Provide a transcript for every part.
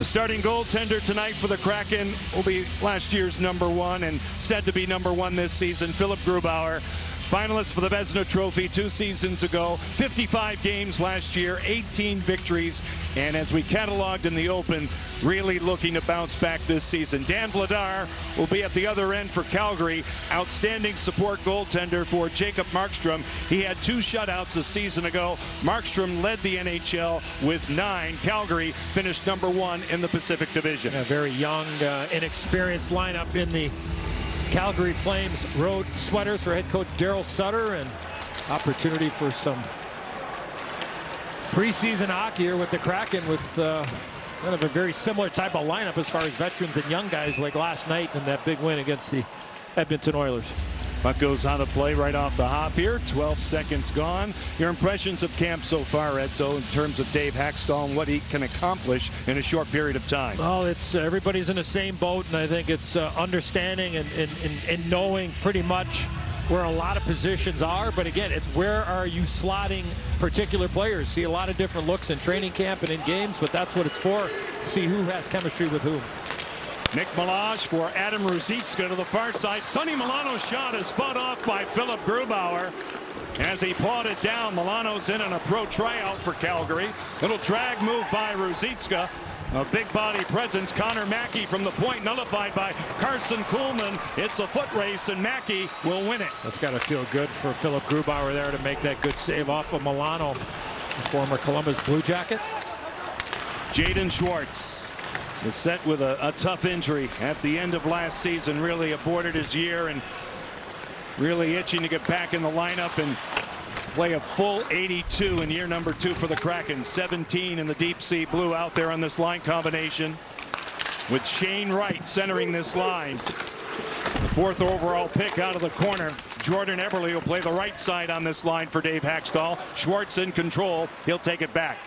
The starting goaltender tonight for the Kraken will be last year's #1 and said to be #1 this season, Philip Grubauer. Finalist for the Vezina Trophy 2 seasons ago, 55 games last year, 18 victories, and as we cataloged in the Open, really looking to bounce back this season. Dan Vladar will be at the other end for Calgary. Outstanding support goaltender for Jacob Markstrom. He had 2 shutouts a season ago. Markstrom led the NHL with 9. Calgary finished #1 in the Pacific Division. A very young, inexperienced lineup in the Calgary Flames road sweaters for head coach Daryl Sutter, and opportunity for some preseason hockey here with the Kraken, with kind of a very similar type of lineup as far as veterans and young guys, like last night in that big win against the Edmonton Oilers. Puck goes on the play right off the hop here. 12 seconds gone. Your impressions of camp so far, Edzo, in terms of Dave Haxtell and what he can accomplish in a short period of time? Well, it's everybody's in the same boat, and I think it's understanding and knowing pretty much where a lot of positions are. But again, it's where are you slotting particular players. See a lot of different looks in training camp and in games, but that's what it's for, to see who has chemistry with whom. Nick Milage for Adam Ruzicka to the far side. Sonny Milano's shot is fought off by Philip Grubauer. As he pawed it down, Milano's in on a pro tryout for Calgary. Little drag move by Ruzicka. A big body presence. Connor Mackey from the point, nullified by Carson Kuhlman. It's a foot race, and Mackey will win it. That's got to feel good for Philip Grubauer there to make that good save off of Milano, the former Columbus Blue Jacket. Jaden Schwartz is set with a tough injury at the end of last season. Really aborted his year and really itching to get back in the lineup and play a full 82 in year #2 for the Kraken. 17 in the deep sea blue out there on this line combination, with Shane Wright centering this line. The 4th overall pick out of the corner. Jordan Eberle will play the right side on this line for Dave Haxtell. Schwartz in control. He'll take it back.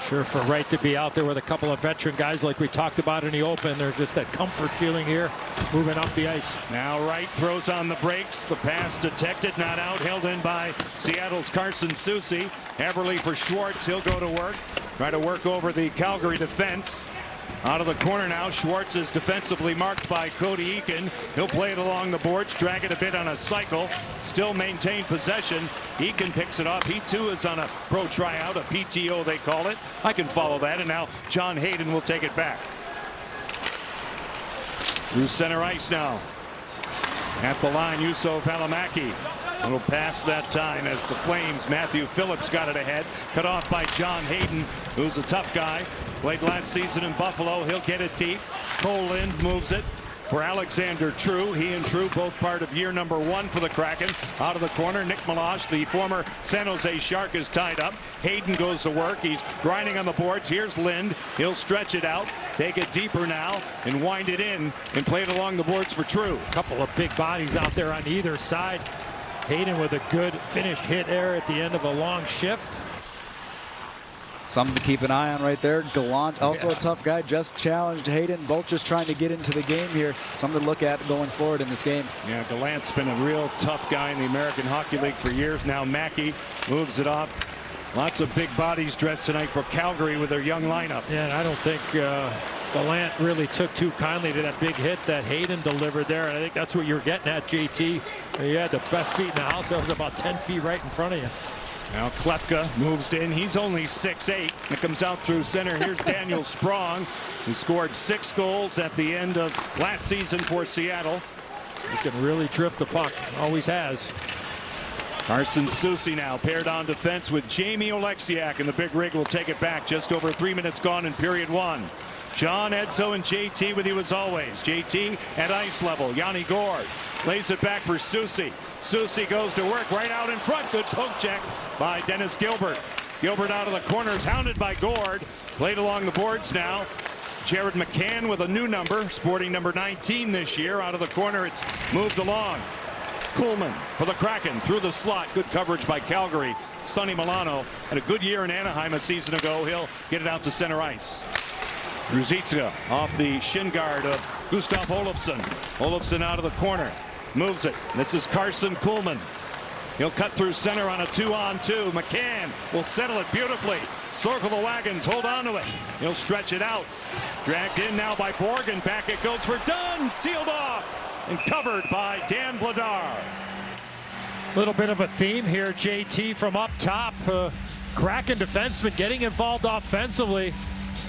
Sure, for Wright to be out there with a couple of veteran guys like we talked about in the Open. There's just that comfort feeling here moving up the ice. Now Wright throws on the brakes. The pass detected, not out, held in by Seattle's Carson Soucy. Eberle for Schwartz. He'll go to work. Try to work over the Calgary defense. Out of the corner now. Schwartz is defensively marked by Cody Eakin. He'll play it along the boards, drag it a bit on a cycle. Still maintain possession. Eakin picks it off. He too is on a pro tryout, a PTO they call it. I can follow that. And now John Hayden will take it back. Through center ice now. At the line, Juuso Valimaki. A little pass that time as the Flames. Matthew Phillips got it ahead. Cut off by John Hayden, who's a tough guy. Played last season in Buffalo. He'll get it deep. Cole Lind moves it for Alexander True. He and True both part of year #1 for the Kraken. Out of the corner, Nick Milage, the former San Jose Shark, is tied up. Hayden goes to work. He's grinding on the boards. Here's Lind. He'll stretch it out, take it deeper now, and wind it in and play it along the boards for True. A couple of big bodies out there on either side. Hayden with a good finish hit there at the end of a long shift. Something to keep an eye on right there. Gallant, also a tough guy, just challenged Hayden. Both just trying to get into the game here. Something to look at going forward in this game. Yeah, Gallant's been a real tough guy in the American Hockey League for years now. Mackey moves it off. Lots of big bodies dressed tonight for Calgary with their young lineup. Yeah, and I don't think Gallant really took too kindly to that big hit that Hayden delivered there. And I think that's what you were getting at, JT. You had the best seat in the house. That was about 10 feet right in front of you. Now Klepka moves in. He's only 6'8". It comes out through center. Here's Daniel Sprong, who scored 6 goals at the end of last season for Seattle. He can really drift the puck. Always has. Carson Soucy now paired on defense with Jamie Oleksiak, and the big rig will take it back. Just over 3 minutes gone in period 1. John, Edzo, and JT with you as always. JT at ice level. Yanni Gourde lays it back for Soucy. Soucy goes to work right out in front. Good poke check by Dennis Gilbert. Gilbert out of the corners, hounded by Gourde. Played along the boards now. Jared McCann with a new number, sporting number 19 this year. Out of the corner, it's moved along. Kuhlman for the Kraken through the slot. Good coverage by Calgary. Sonny Milano had a good year in Anaheim a season ago. He'll get it out to center ice. Ruzicka off the shin guard of Gustav Olofsson. Olofsson out of the corner. Moves it. This is Carson Kuhlman. He'll cut through center on a 2-on-2. McCann will settle it beautifully. Circle the wagons, hold on to it. He'll stretch it out. Dragged in now by Borgen. Back it goes for Dunn. Sealed off and covered by Dan Vladar. Little bit of a theme here, JT, from up top. Kraken defenseman getting involved offensively.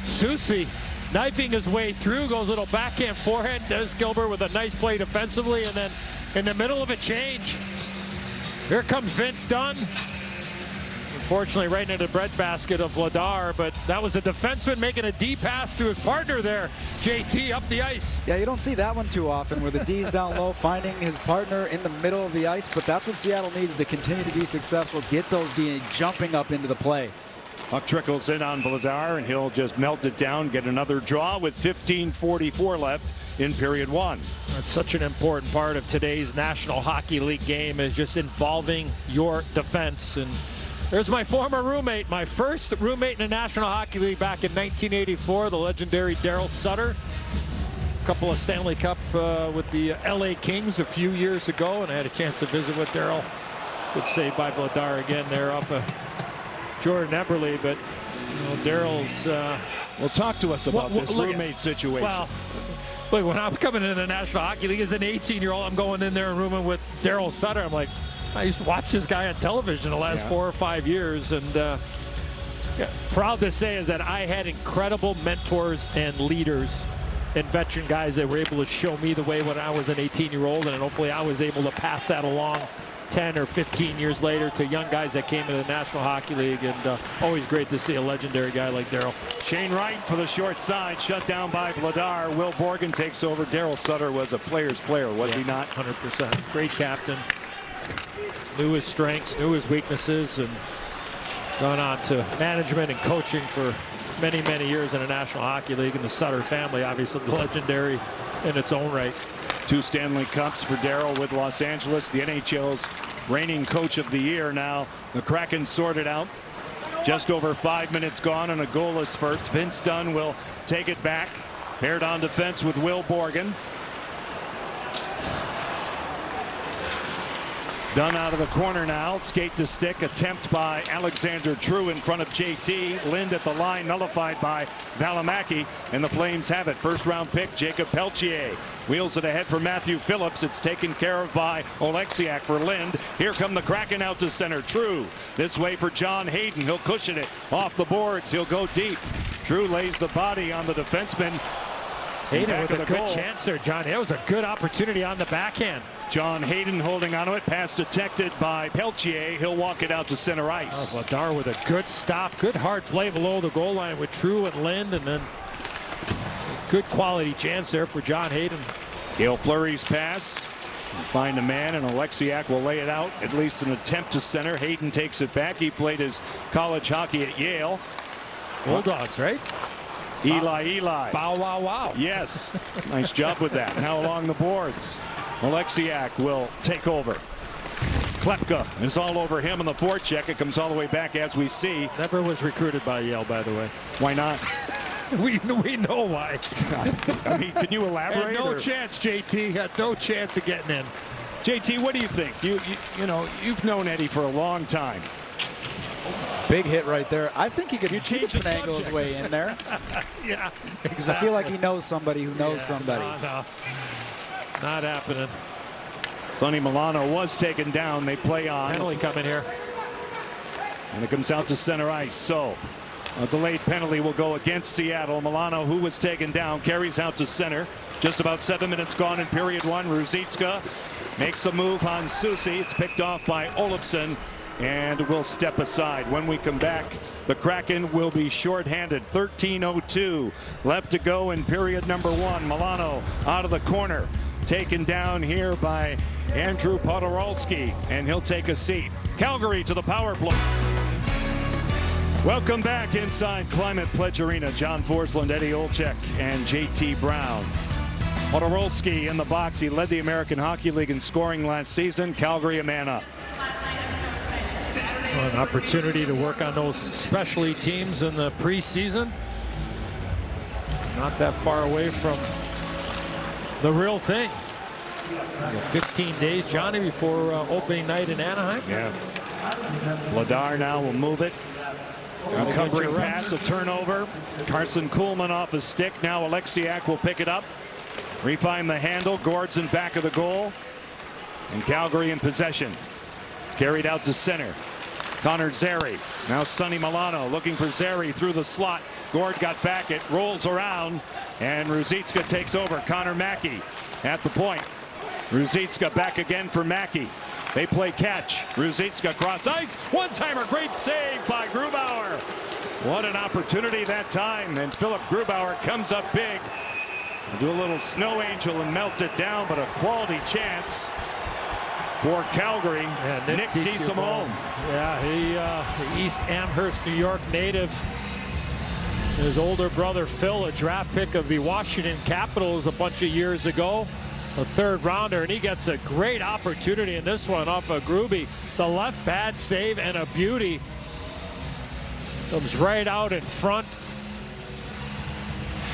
Soucy knifing his way through, goes a little backhand forehand. Des Gilbert with a nice play defensively, and then in the middle of a change, here comes Vince Dunn. Unfortunately, right into the breadbasket of Vladar, but that was a defenseman making a D pass to his partner there. JT up the ice. Yeah, you don't see that one too often, where the D's down low, finding his partner in the middle of the ice, but that's what Seattle needs to continue to be successful. Get those D jumping up into the play. Puck trickles in on Vladar, and he'll just melt it down, get another draw with 15:44 left in period one. That's such an important part of today's National Hockey League game, is just involving your defense. And there's my former roommate, my first roommate in the National Hockey League back in 1984, the legendary Daryl Sutter. A couple of Stanley Cup with the LA Kings a few years ago, and I had a chance to visit with Daryl. Good save by Vladar again there off of Jordan Eberle, but Daryl's... Well, talk to us about this roommate situation. Well, look, when I'm coming into the National Hockey League as an 18-year-old, I'm going in there and rooming with Daryl Sutter. I'm like, I used to watch this guy on television the last 4 or 5 years, and proud to say is that I had incredible mentors and leaders and veteran guys that were able to show me the way when I was an 18-year-old, and hopefully I was able to pass that along 10 or 15 years later to young guys that came into the National Hockey League, and always great to see a legendary guy like Daryl. Shane Wright for the short side, shut down by Vladar. Will Borgen takes over. Daryl Sutter was a player's player, was he not? 100%. Great captain. Knew his strengths, knew his weaknesses, and gone on to management and coaching for many, many years in the National Hockey League. And the Sutter family, obviously legendary in its own right. 2 Stanley Cups for Daryl with Los Angeles, the NHL's reigning coach of the year. Now the Kraken sorted out. Just over 5 minutes gone and a goalless first. Vince Dunn will take it back. Paired on defense with Will Borgen. Dunn out of the corner now. Skate to stick. Attempt by Alexander True in front of JT. Lind at the line, nullified by Valimaki. And the Flames have it. First round pick, Jacob Peltier. Wheels it ahead for Matthew Phillips. It's taken care of by Oleksiak for Lind. Here come the Kraken out to center. True. This way for John Hayden. He'll cushion it off the boards. He'll go deep. True lays the body on the defenseman. Hayden with a good chance there, John. That was a good opportunity on the backhand. John Hayden holding onto it. Pass detected by Peltier. He'll walk it out to center ice. Vladar with a good stop. Good hard play below the goal line with True and Lind, and then good quality chance there for John Hayden. Gale Fleury's pass. Find a man, and Oleksiak will lay it out. At least an attempt to center. Hayden takes it back. He played his college hockey at Yale. Bulldogs, right? Eli. Bow, wow, wow. Yes. Nice job with that. Now along the boards. Oleksiak will take over. Klepka is all over him on the forecheck. It comes all the way back as we see. Never was recruited by Yale, by the way. Why not? We know why. I mean, can you elaborate? Had no chance, JT. Had no chance of getting in. JT, what do you think? You know, you've known Eddie for a long time. Big hit right there. I think he could finagle his way in there. Yeah, exactly. I feel like he knows somebody who knows somebody. No. Not happening. Sonny Milano was taken down. They play on. Penalty coming here. And it comes out to center ice. So a delayed penalty will go against Seattle. Milano, who was taken down, carries out to center. Just about 7 minutes gone in period one. Ruzicka makes a move on Soucy. It's picked off by Olofsson and will step aside. When we come back, the Kraken will be shorthanded. 13:02 left to go in period number one. Milano out of the corner, taken down here by Andrew Podorowski, and he'll take a seat. Calgary to the power play. Welcome back inside Climate Pledge Arena. John Forsland, Eddie Olczyk, and JT Brown. Podorowski in the box. He led the American Hockey League in scoring last season. Calgary a man up. Well, an opportunity to work on those specialty teams in the preseason. Not that far away from the real thing. 15 days, Johnny, before opening night in Anaheim. Yeah. Vladar now will move it. Encumbering pass, a turnover. Carson Kuhlman off his stick. Now Oleksiak will pick it up. Refine the handle. Gord's in back of the goal. And Calgary in possession. It's carried out to center. Connor Zary. Now Sonny Milano looking for Zary through the slot. Gord got back. It rolls around. And Ruzicka takes over. Connor Mackey at the point. Ruzicka back again for Mackey. They play catch. Ruzicka cross ice. One-timer. Great save by Grubauer. What an opportunity that time. And Philip Grubauer comes up big. Do a little snow angel and melt it down, but a quality chance for Calgary. Yeah, Nick DeSimone. Yeah, he East Amherst, New York native. His older brother Phil, a draft pick of the Washington Capitals a bunch of years ago, a third rounder, and he gets a great opportunity in this one off of Gruby. The left pad save and a beauty. Comes right out in front.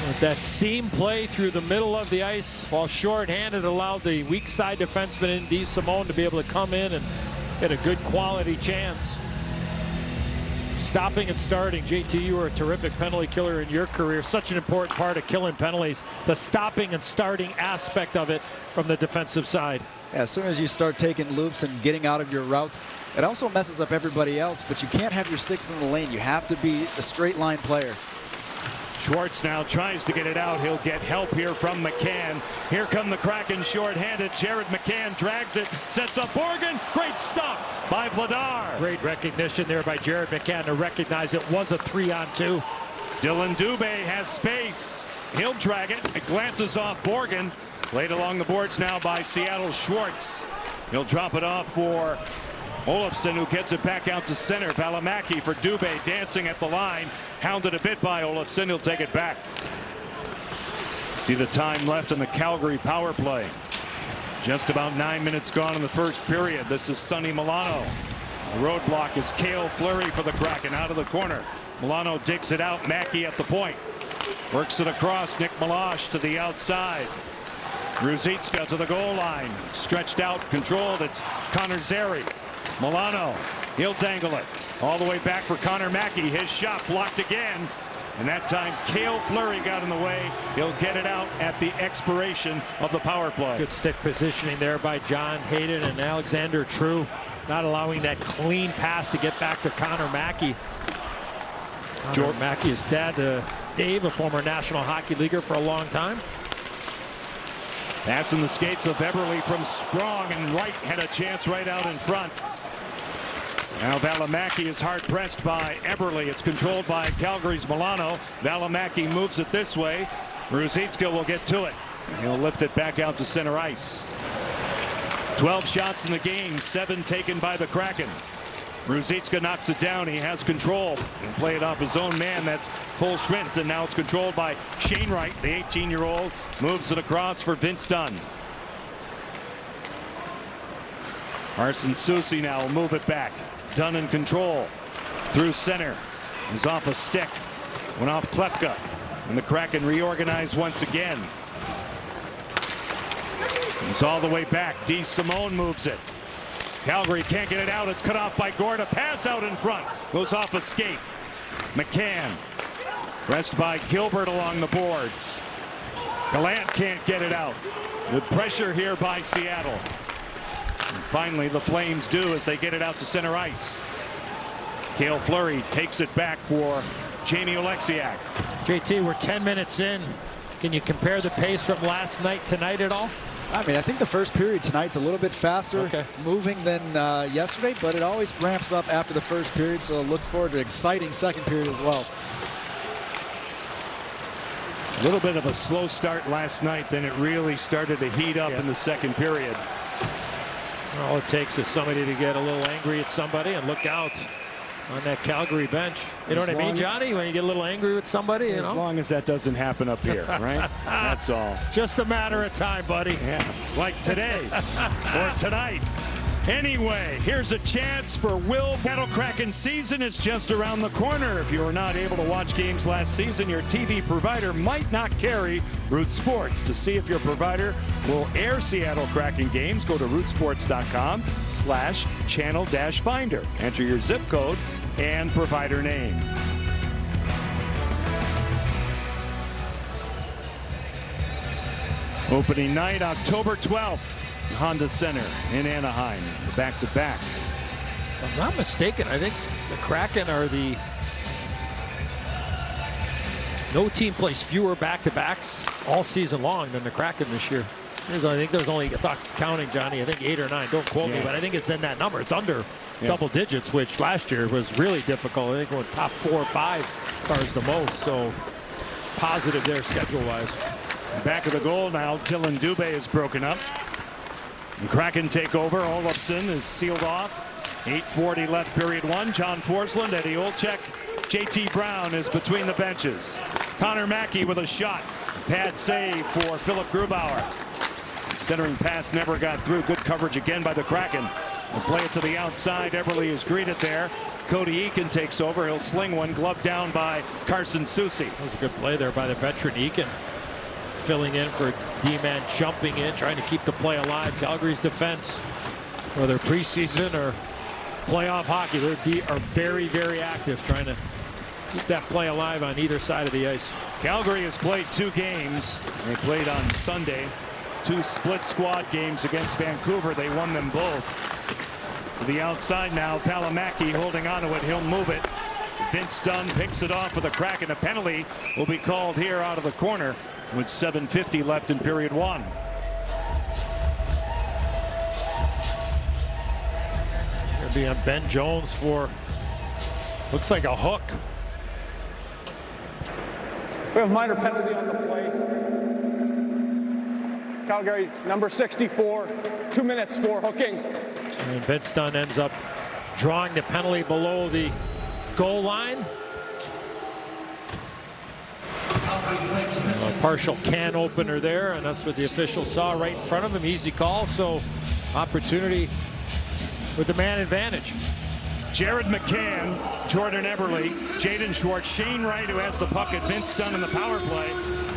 With that seam play through the middle of the ice while short-handed allowed the weak side defenseman in DeSimone to be able to come in and get a good quality chance. Stopping and starting. JT, you were a terrific penalty killer in your career. Such an important part of killing penalties. The stopping and starting aspect of it from the defensive side. Yeah, as soon as you start taking loops and getting out of your routes, it also messes up everybody else, but you can't have your sticks in the lane. You have to be a straight line player. Schwartz now tries to get it out. He'll get help here from McCann. Here come the Kraken short-handed. Jared McCann drags it, sets up Borgen. Great stop by Vladar. Great recognition there by Jared McCann to recognize it was a 3-on-2. Dylan Dubé has space. He'll drag it. It glances off Borgen. Played along the boards now by Seattle Schwartz. He'll drop it off for Olofsson, who gets it back out to center. Valimaki for Dubé, dancing at the line. Hounded a bit by Olofsson. He'll take it back. See the time left in the Calgary power play. Just about 9 minutes gone in the first period. This is Sonny Milano. The roadblock is Cale Fleury for the Kraken out of the corner. Milano digs it out. Mackey at the point. Works it across. Nick Milosh to the outside. Ruzicka to the goal line. Stretched out, controlled. It's Connor Zary. Milano, he'll dangle it all the way back for Connor Mackey. His shot blocked again, and that time Cale Fleury got in the way. He'll get it out at the expiration of the power play. Good stick positioning there by John Hayden and Alexander True, not allowing that clean pass to get back to Connor Mackey. Connor Mackey is dad, Dave, a former National Hockey Leaguer for a long time. That's in the skates of Eberle from Sprong, and Wright had a chance right out in front. Now Valimaki is hard pressed by Eberle. It's controlled by Calgary's Milano. Valimaki moves it this way. Ruzicka will get to it. He'll lift it back out to center ice. 12 shots in the game, 7 taken by the Kraken. Ruzicka knocks it down. He has control. He'll play it off his own man. That's Cole Schmidt. And now it's controlled by Shane Wright, the 18-year-old. Moves it across for Vince Dunn. Carson Soucy now will move it back. Dunn in control. Through center. He's off a stick. Went off Klepka. And the Kraken reorganize once again. It's all the way back. DeSimone moves it. Calgary can't get it out. It's cut off by Gord. A pass out in front. Goes off a skate. McCann. Pressed by Gilbert along the boards. Gallant can't get it out. With pressure here by Seattle. And finally the Flames do as they get it out to center ice. Cale Fleury takes it back for Jamie Oleksiak. JT, we're 10 minutes in. Can you compare the pace from last night tonight at all? I mean, I think the first period tonight's a little bit faster moving than yesterday, but it always ramps up after the first period, so look forward to an exciting second period as well. A little bit of a slow start last night, then it really started to heat up in the second period. All it takes is somebody to get a little angry at somebody, and look out on that Calgary bench. You know what I mean, Johnny? When you get a little angry with somebody, you know? As long as that doesn't happen up here, right? That's all. Just a matter of time, buddy. Yeah, like today or tonight. Anyway, here's a chance for Will Battle Kraken season. It's just around the corner. If you were not able to watch games last season, your TV provider might not carry Root Sports. To see if your provider will air Seattle Kraken games, go to rootsports.com/channel-finder. Enter your zip code and provider name. Opening night, October 12th, Honda Center in Anaheim. Back-to-back. If I'm not mistaken, I think the Kraken are the... No team plays fewer back-to-backs all season long than the Kraken this year. I think there's only, I thought counting, Johnny, I think 8 or 9. Don't quote me, but I think it's in that number. It's under double digits, which last year was really difficult. I think going top 4 or 5 as far as the most. So positive there schedule-wise. Back of the goal now, Dylan Dubé is broken up. The Kraken take over. Olofsson is sealed off. 8:40 left, period 1. John Forsland, Eddie Olczyk. JT Brown is between the benches. Connor Mackey with a shot. Pad save for Philip Grubauer. Centering pass never got through. Good coverage again by the Kraken. They'll play it to the outside. Eberle is greeted there. Cody Eakin takes over. He'll sling one. Glove down by Carson Soucy. That was a good play there by the veteran Eakin. Filling in for D-man, jumping in, trying to keep the play alive. Calgary's defense, whether preseason or playoff hockey, they are very, very active, trying to keep that play alive on either side of the ice. Calgary has played 2 games. They played on Sunday. 2 split squad games against Vancouver. They won them both. To the outside now, Palamaki holding on to it. He'll move it. Vince Dunn picks it off with a Kraken. A penalty will be called here out of the corner with 7:50 left in period 1. It'll be on Ben Jones for, looks like a hook. We have a minor penalty on the play. Calgary, number 64, 2 minutes for hooking. And Vince Dunn ends up drawing the penalty below the goal line. A partial can opener there, and that's what the official saw right in front of him. Easy call, so opportunity with the man advantage. Jared McCann, Jordan Eberle, Jaden Schwartz, Shane Wright, who has the puck at Vince Dunn in the power play.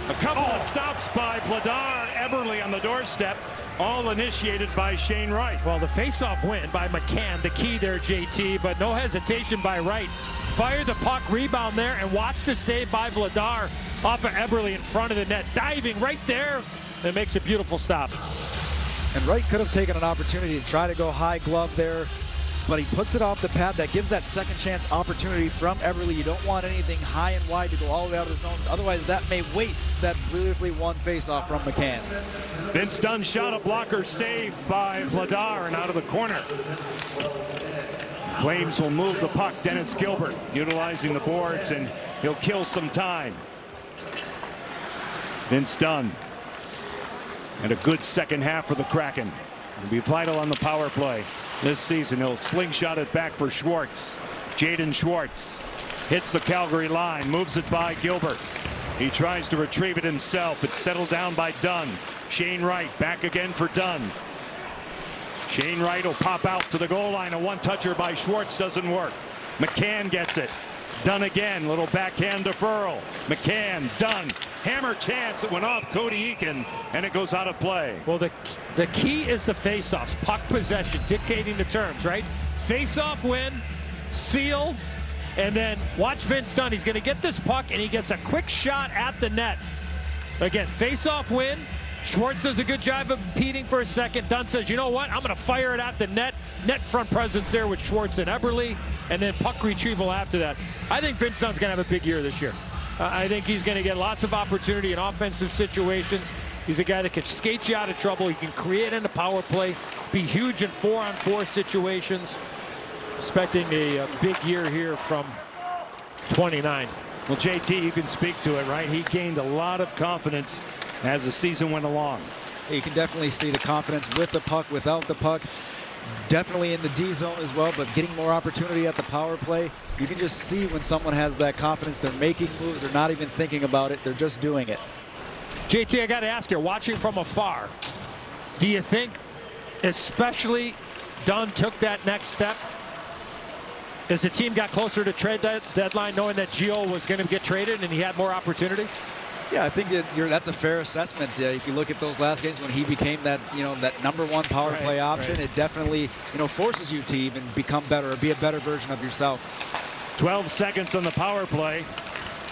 A couple of stops by Vladar Eberle on the doorstep, all initiated by Shane Wright. Well, the face-off win by McCann, the key there, JT, but no hesitation by Wright. Fired the puck, rebound there, and watch the save by Vladar off of Eberle in front of the net, diving right there, and makes a beautiful stop. And Wright could have taken an opportunity to try to go high glove there, but he puts it off the pad. That gives that second chance opportunity from Eberle. You don't want anything high and wide to go all the way out of the zone. Otherwise, that may waste that beautifully won faceoff from McCann. Vince Dunn shot, a blocker save by Vladar and out of the corner. Flames will move the puck. Dennis Gilbert utilizing the boards, and he'll kill some time. Vince Dunn. And a good second half for the Kraken. It'll be vital on the power play this season. He'll slingshot it back for Schwartz. Jaden Schwartz hits the Calgary line, moves it by Gilbert. He tries to retrieve it himself. It's settled down by Dunn. Shane Wright back again for Dunn. Shane Wright will pop out to the goal line. A one-toucher by Schwartz doesn't work. McCann gets it. Dunn again, little backhand deferral. McCann, Dunn, hammer chance. It went off Cody Eakin, and it goes out of play. Well, the key is the face-offs, puck possession, dictating the terms, right? Face-off win, seal, and then watch Vince Dunn. He's going to get this puck, and he gets a quick shot at the net. Again, face-off win. Schwartz does a good job of impeding for a second. Dunn says, you know what? I'm going to fire it at the net. Net front presence there with Schwartz and Eberle, and then puck retrieval after that. I think Vince Dunn's going to have a big year this year. I think he's going to get lots of opportunity in offensive situations. He's a guy that can skate you out of trouble. He can create in the power play, be huge in 4-on-4 situations. Expecting a big year here from 29. Well, JT, you can speak to it, right? He gained a lot of confidence as the season went along. You can definitely see the confidence with the puck, without the puck. Definitely in the D zone as well, but getting more opportunity at the power play. You can just see when someone has that confidence. They're making moves. They're not even thinking about it. They're just doing it. JT, I got to ask you, watching from afar, do you think, especially Dunn took that next step as the team got closer to trade deadline, knowing that Gio was going to get traded and he had more opportunity? Yeah, I think that that's a fair assessment. If you look at those last games when he became that, that #1 power play option, it definitely, forces you to even become better or be a better version of yourself. 12 seconds on the power play.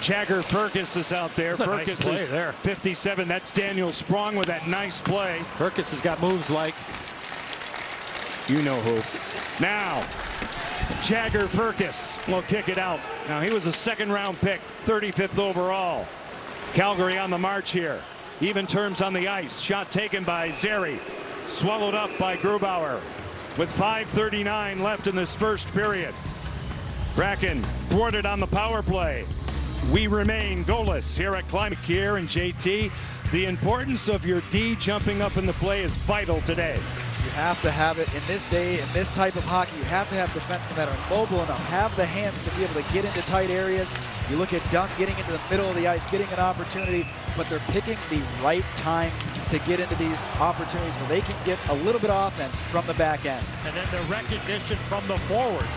Jagger Firkus is out there. That's a nice Firkus play is there. 57. That's Daniel Sprong with that nice play. Firkus has got moves like, you know who. Now, Jagger Firkus will kick it out. Now, he was a second-round pick, 35th overall. Calgary on the march here. Even terms on the ice. Shot taken by Zary. Swallowed up by Grubauer. With 5:39 left in this first period. Kraken thwarted on the power play. We remain goalless here at Climate Care and JT. The importance of your D jumping up in the play is vital today. You have to have it in this day, in this type of hockey. You have to have defensemen that are mobile enough, have the hands to be able to get into tight areas. You look at Dunn getting into the middle of the ice, getting an opportunity, but they're picking the right times to get into these opportunities where they can get a little bit of offense from the back end. and then the recognition from the forwards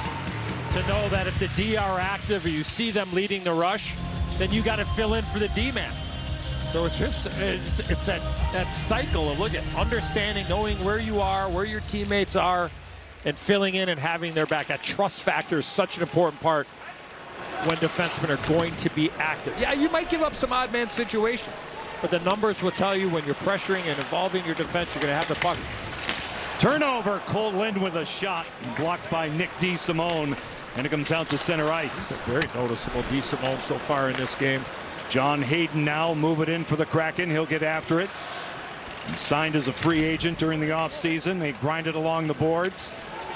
to know that if the D are active or you see them leading the rush, then you got to fill in for the D-man. So it's just it's that cycle of look at understanding, knowing where you are, where your teammates are, and filling in and having their back. That trust factor is such an important part when defensemen are going to be active. Yeah, you might give up some odd man situations, but the numbers will tell you when you're pressuring and involving your defense, you're going to have the puck. Turnover. Cole Lind with a shot blocked by Nick DeSimone, and it comes out to center ice. Very noticeable DeSimone so far in this game. John Hayden now move it in for the Kraken. He'll get after it. He signed as a free agent during the offseason. They grind it along the boards.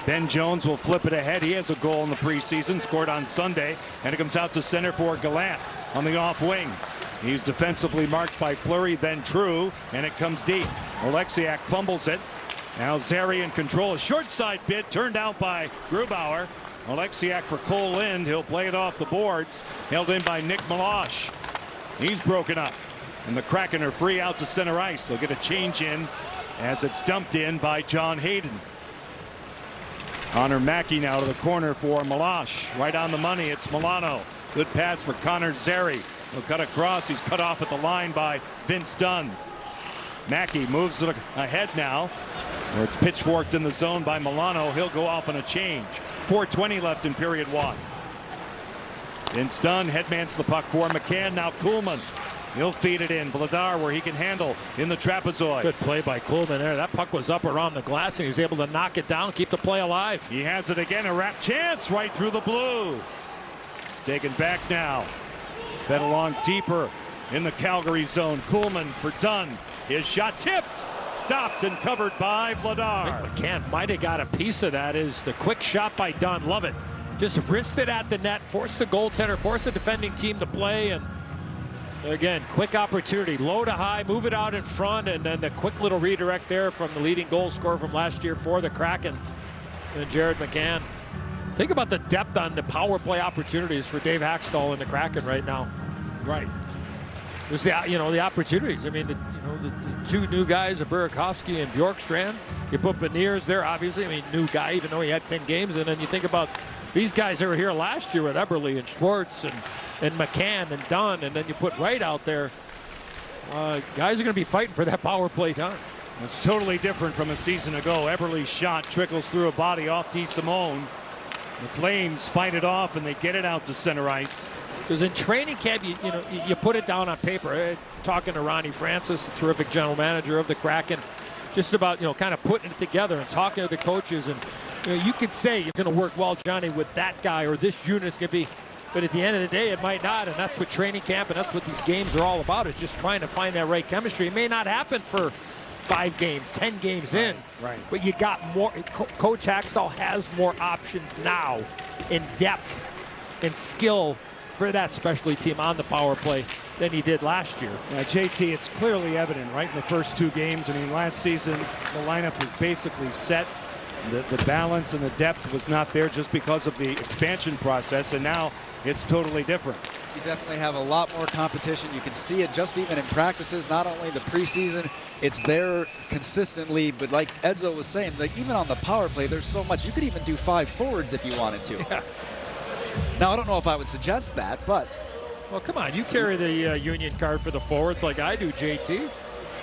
Ben Jones will flip it ahead. He has a goal in the preseason, scored on Sunday, and it comes out to center for Gallant on the off wing. He's defensively marked by Fleury, then True, and it comes deep. Oleksiak fumbles it. Now Zary in control. A short side bid turned out by Grubauer. Oleksiak for Cole Lind. He'll play it off the boards. Held in by Nick Milosh. He's broken up. And the Kraken are free out to center ice. They'll get a change in as it's dumped in by John Hayden. Connor Mackey now to the corner for Milosh. Right on the money. It's Milano. Good pass for Connor Zary. He'll cut across. He's cut off at the line by Vince Dunn. Mackey moves it ahead now. Where it's pitchforked in the zone by Milano. He'll go off on a change. 4:20 left in period one. Vince Dunn headmans the puck for McCann. Now Kuhlman. He'll feed it in. Vladar where he can handle in the trapezoid. Good play by Kuhlman there. That puck was up around the glass and he was able to knock it down, keep the play alive. He has it again. A wrap chance right through the blue. It's taken back now. Fed along deeper in the Calgary zone. Kuhlman for Dunn. His shot tipped. Stopped and covered by Vladar. I think McCann might have got a piece of that. Is the quick shot by Dunn. Love it. Just wrist it at the net, force the goaltender, force the defending team to play, and again, quick opportunity, low to high, move it out in front, and then the quick little redirect there from the leading goal scorer from last year for the Kraken, and Jared McCann. Think about the depth on the power play opportunities for Dave Haxtell and the Kraken right now. Right. There's the opportunities. I mean, the two new guys, Burakovsky and Bjorkstrand. You put Beniers there, obviously. I mean, new guy, even though he had 10 games. And then you think about these guys that were here last year with Eberle and Schwartz and McCann and Dunn. And then you put Wright out there. Guys are going to be fighting for that power play time. It's totally different from a season ago. Eberle's shot trickles through a body off DeSimone. The Flames fight it off and they get it out to center ice. Because in training camp, you put it down on paper. Talking to Ronnie Francis, the terrific general manager of the Kraken, just about kind of putting it together and talking to the coaches. And you could say you're going to work well, Johnny, with that guy or this unit's going to be. But at the end of the day, it might not. And that's what training camp and that's what these games are all about, is just trying to find that right chemistry. It may not happen for 5 games, 10 games in. Right. But you got more. Coach Haxtell has more options now in depth and skill for that specialty team on the power play than he did last year. Yeah, JT, it's clearly evident right in the first 2 games. I mean, last season the lineup was basically set. The balance and the depth was not there just because of the expansion process, and now it's totally different. You definitely have a lot more competition. You can see it just even in practices, not only the preseason, it's there consistently, but like Edzo was saying, like even on the power play, there's so much. You could even do 5 forwards if you wanted to. Yeah. Now, I don't know if I would suggest that, but... Well, come on, you carry the union card for the forwards like I do, JT.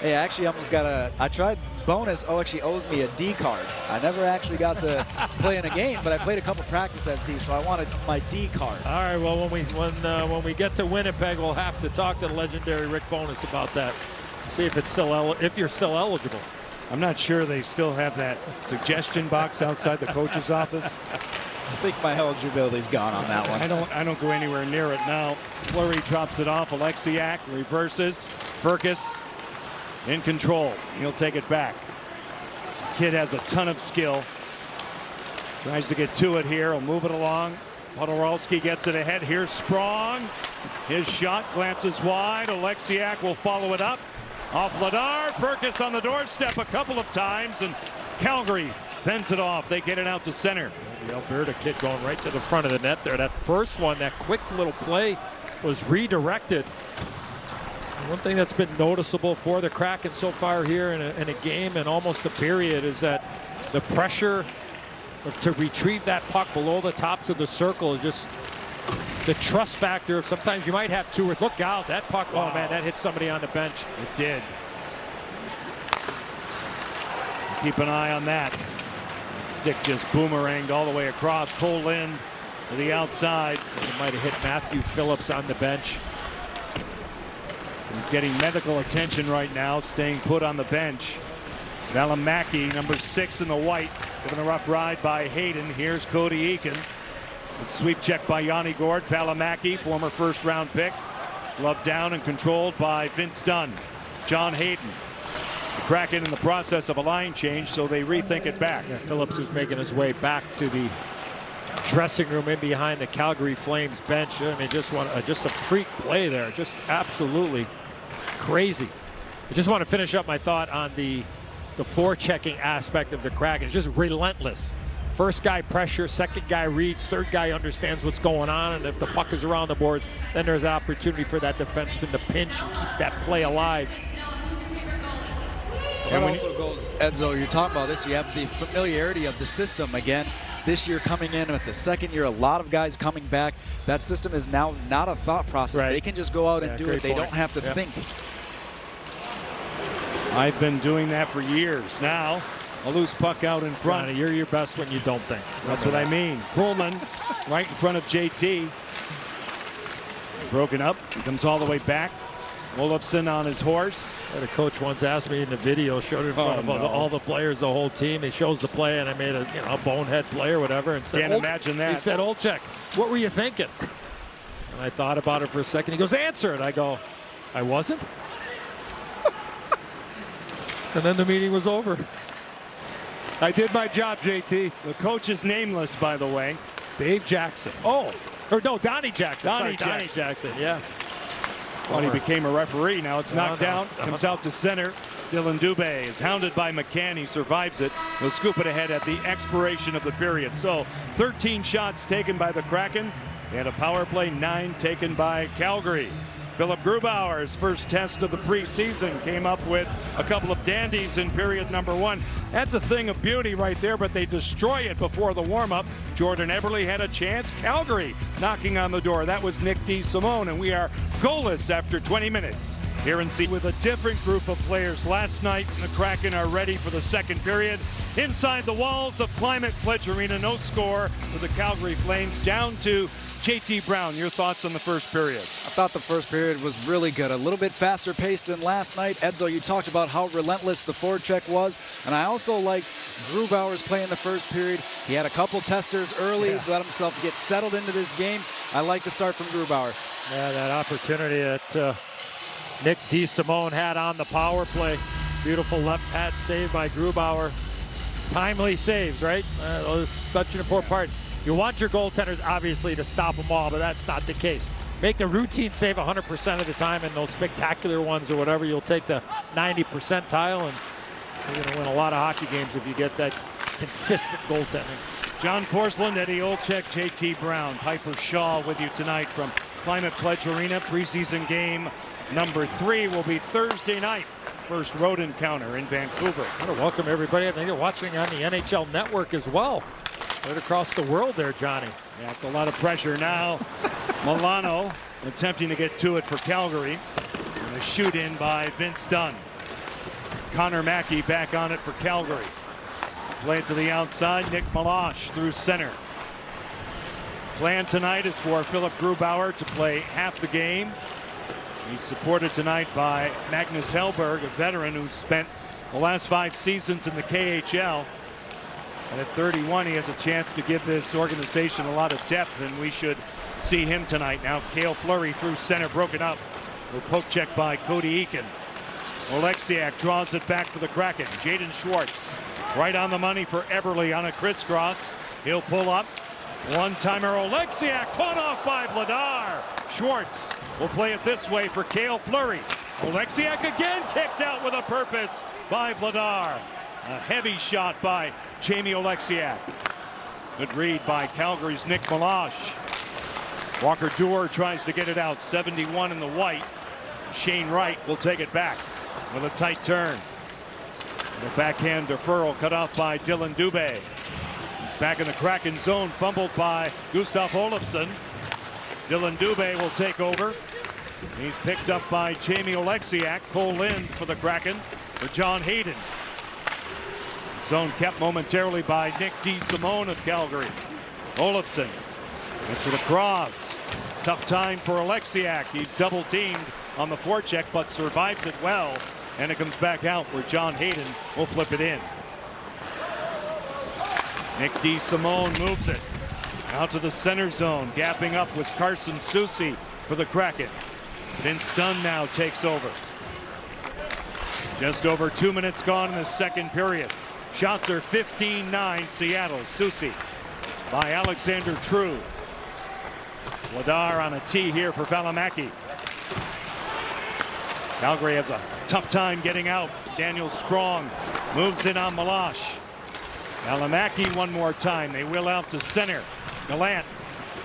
Hey, I actually almost got I tried bonus. Oh, actually owes me a D card. I never actually got to play in a game, but I played a couple practice as D, so I wanted my D card. All right, well, when we get to Winnipeg, we'll have to talk to the legendary Rick Bowness about that. See if it's still if you're still eligible. I'm not sure they still have that suggestion box outside the coach's office. I think my eligibility's gone on that one. I don't go anywhere near it now. Fleury drops it off. Oleksiak reverses. Firkus in control. He'll take it back. Kid has a ton of skill. Tries to get to it here. He'll move it along. Podorowski gets it ahead. Here's Sprong. His shot glances wide. Oleksiak will follow it up. Off Ladar. Firkus on the doorstep a couple of times, and Calgary fends it off. They get it out to center. The Alberta kid going right to the front of the net there. That first one, that quick little play was redirected. And one thing that's been noticeable for the Kraken so far here in a game and almost a period is that the pressure to retrieve that puck below the tops of the circle is just the trust factor. Sometimes you might have two or look out. That puck, oh man, that hit somebody on the bench. It did. Keep an eye on that. That stick just boomeranged all the way across. Cole Lind to the outside. It might have hit Matthew Phillips on the bench. He's getting medical attention right now, staying put on the bench. Valimaki, number 6 in the white, given a rough ride by Hayden. Here's Cody Eakin. Sweep check by Yanni Gord. Valimaki, former first-round pick. Gloved down and controlled by Vince Dunn. John Hayden. The Kraken in the process of a line change, so they rethink it back. Yeah, Phillips is making his way back to the dressing room in behind the Calgary Flames bench. I mean, just a freak play there. Just absolutely crazy. I just want to finish up my thought on the forechecking aspect of the Kraken. It's just relentless. First guy pressure, second guy reads, third guy understands what's going on, and if the puck is around the boards, then there's an opportunity for that defenseman to pinch and keep that play alive. And also goes, Edzo, you're talking about this, you have the familiarity of the system again. This year coming in at the second year, a lot of guys coming back. That system is now not a thought process. Right. They can just go out and do it. They don't have to think. I've been doing that for years. Now, a loose puck out in front. Johnny, you're your best when you don't think. That's what I mean. Pullman right in front of JT. Broken up. He comes all the way back. Olofsson on his horse. The coach once asked me in the video, showed it in front of all the players, the whole team. He shows the play, and I made a bonehead play or whatever, and said, "Can't imagine that." He said, "Olczyk, what were you thinking?" And I thought about it for a second. He goes, "Answer it." I go, "I wasn't." And then the meeting was over. I did my job, JT. The coach is nameless, by the way. Dave Jackson. Oh, or no, Donnie Jackson. Donnie Jackson, yeah. Well, he became a referee. Now it's knocked down. Comes out to center. Dylan Dubé is hounded by McCann. He survives it. He'll scoop it ahead at the expiration of the period. So 13 shots taken by the Kraken and a power play 9 taken by Calgary. Philip Grubauer's first test of the preseason came up with a couple of dandies in period number 1. That's a thing of beauty right there, but they destroy it before the warm-up. Jordan Eberle had a chance. Calgary knocking on the door. That was Nick DeSimone, and we are goalless after 20 minutes. Here in C with a different group of players last night. The Kraken are ready for the second period. Inside the walls of Climate Pledge Arena, no score with the Calgary Flames down to JT Brown. Your thoughts on the first period? I thought the first period was really good. A little bit faster paced than last night. Edzo, you talked about how relentless the forecheck was. And I also like Grubauer's play in the first period. He had a couple testers early, let himself get settled into this game. I like the start from Grubauer. Yeah, that opportunity that Nick DeSimone had on the power play. Beautiful left pad save by Grubauer. Timely saves, right? That was such an important part. You want your goaltenders, obviously, to stop them all, but that's not the case. Make the routine save 100% of the time, and those spectacular ones or whatever, you'll take the 90 percentile, and you're going to win a lot of hockey games if you get that consistent goaltending. John Forsland, Eddie Olczyk, JT Brown, Piper Shaw with you tonight from Climate Pledge Arena. Preseason game number 3 will be Thursday night. First road encounter in Vancouver. I want to welcome everybody. I think you're watching on the NHL Network as well. Right across the world there, Johnny. Yeah, it's a lot of pressure now. Milano attempting to get to it for Calgary. And a shoot in by Vince Dunn. Connor Mackey back on it for Calgary. Play it to the outside. Nick Meloche through center. Plan tonight is for Philip Grubauer to play half the game. He's supported tonight by Magnus Hellberg, a veteran who spent the last 5 seasons in the KHL. And at 31, he has a chance to give this organization a lot of depth, and we should see him tonight. Now Cale Fleury through center, broken up. A poke check by Cody Eakin. Oleksiak draws it back for the Kraken. Jaden Schwartz right on the money for Eberle on a crisscross. He'll pull up. One-timer Oleksiak fought off by Vladar. Schwartz will play it this way for Cale Fleury. Oleksiak again kicked out with a purpose by Vladar. A heavy shot by Jamie Oleksiak. Good read by Calgary's Nick Meloche. Walker Duehr tries to get it out. 71 in the white. Shane Wright will take it back with a tight turn. The backhand deferral cut off by Dylan Dubé. He's back in the Kraken zone, fumbled by Gustav Olofsson. Dylan Dubé will take over. He's picked up by Jamie Oleksiak. Cole Lind for the Kraken for John Hayden. Zone kept momentarily by Nick DeSimone of Calgary. Olofsson gets it across. Tough time for Oleksiak. He's double teamed on the forecheck, but survives it well. And it comes back out where John Hayden will flip it in. Nick DeSimone moves it out to the center zone. Gapping up was Carson Soucy for the Kraken. Vince Dunn now takes over. Just over 2 minutes gone in the second period. Shots are 15-9 Seattle. Soucy by Alexander True. Vladar on a tee here for Valimaki. Calgary has a tough time getting out. Daniel Sprong moves in on Meloche. Valimaki one more time. They will out to center. Gallant,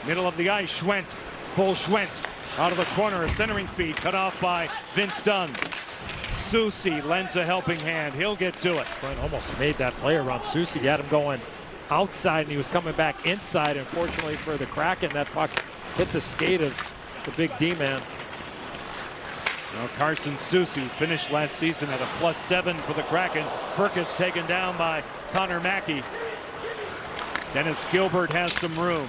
middle of the ice. Schwendt, full Schwendt out of the corner. A centering feed cut off by Vince Dunn. Soucy lends a helping hand. He'll get to it. Brent almost made that play around Soucy. He had him going outside, and he was coming back inside. Unfortunately for the Kraken, that puck hit the skate of the big D-man. Now Carson Soucy finished last season at a +7 for the Kraken. Firkus taken down by Connor Mackey. Dennis Gilbert has some room.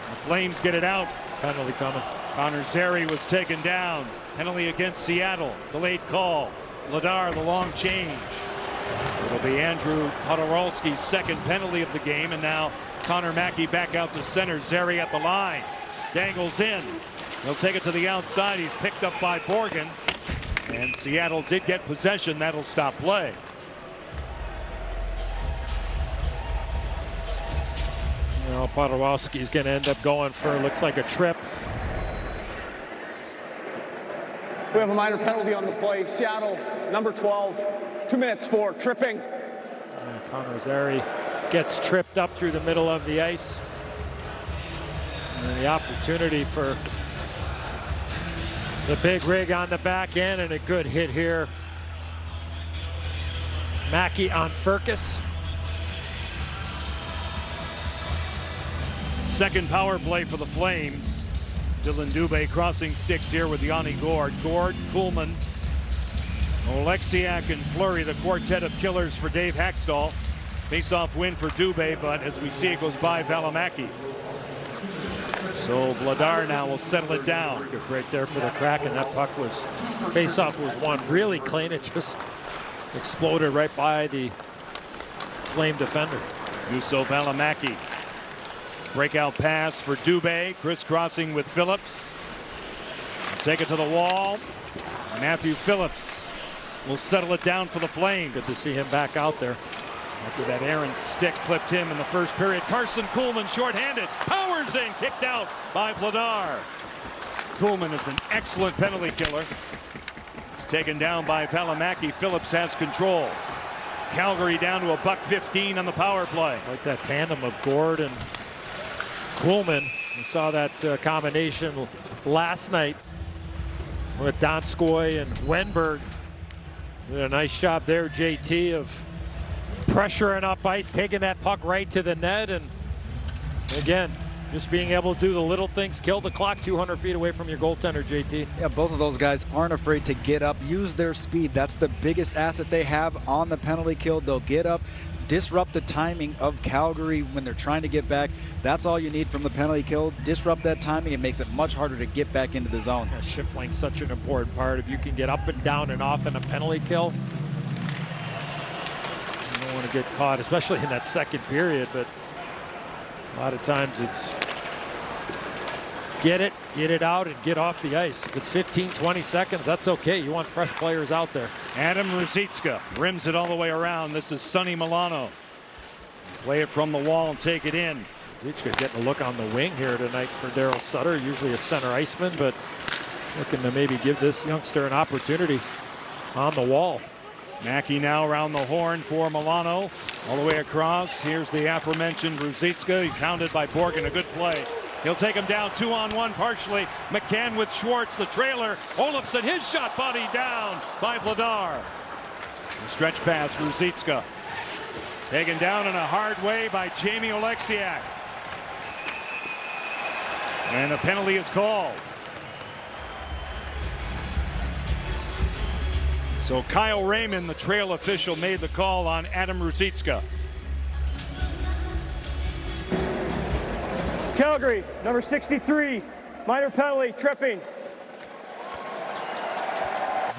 The Flames get it out. Penalty coming. Connor Zary was taken down. Penalty against Seattle. Delayed call. Vladar the long change. It'll be Andrew Podorowski's second penalty of the game, and now Connor Mackey back out to center. Zary at the line. Dangles in. He'll take it to the outside. He's picked up by Borgen. And Seattle did get possession. That'll stop play. You know, Podorowski's going to end up going for, looks like, a trip. We have a minor penalty on the play. Seattle, number 12, 2 minutes for tripping. Connor Zary gets tripped up through the middle of the ice. And the opportunity for the big rig on the back end, and a good hit here. Mackey on Firkus. Second power play for the Flames. Dylan Dubé crossing sticks here with Yanni Gourde. Gourde, Kuhlman, Oleksiak, and Fleury, the quartet of killers for Dave Haxtell. Face-off win for Dubé, but as we see, it goes by Valimaki. So Vladar now will settle it down. Good break there for the Kraken. That puck was, face-off was won really clean. It just exploded right by the Flame defender. Juuso Valimaki. Breakout pass for Dubé, crisscrossing with Phillips. Take it to the wall. Matthew Phillips will settle it down for the Flames. Good to see him back out there. After that errant stick clipped him in the first period. Carson Kuhlman shorthanded. Powers in, kicked out by Vladar. Kuhlman is an excellent penalty killer. He's taken down by Valimaki. Phillips has control. Calgary down to a $1.15 on the power play. Like that tandem of Gourde and Kuhlman. We saw that combination last night with Donskoy and Wenberg. Did a nice job there, JT, of pressuring up ice, taking that puck right to the net, and again, Just being able to do the little things, kill the clock 200 feet away from your goaltender, JT. Yeah, both of those guys aren't afraid to get up, use their speed. That's the biggest asset they have on the penalty kill. They'll get up, disrupt the timing of Calgary when they're trying to get back. That's all you need from the penalty kill. Disrupt that timing. It makes it much harder to get back into the zone. Yeah, shift length's such an important part. If you can get up and down and off in a penalty kill, you don't want to get caught, especially in that second period. But a lot of times it's get it out, and get off the ice. If it's 15, 20 seconds, that's okay. You want fresh players out there. Adam Ruzicka rims it all the way around. This is Sonny Milano. Play it from the wall and take it in. Ruzicka getting a look on the wing here tonight for Daryl Sutter, usually a center iceman, but looking to maybe give this youngster an opportunity on the wall. Mackey now around the horn for Milano. All the way across. Here's the aforementioned Ruzicka. He's hounded by Borgen. A good play. He'll take him down 2-on-1 partially. McCann with Schwartz, the trailer. Olofsson, his shot body down by Vladar. Stretch pass, Ruzicka. Taken down in a hard way by Jamie Oleksiak. And a penalty is called. So Kyle Raymond, the trail official, made the call on Adam Ruzicka. Calgary, number 63, minor penalty, tripping.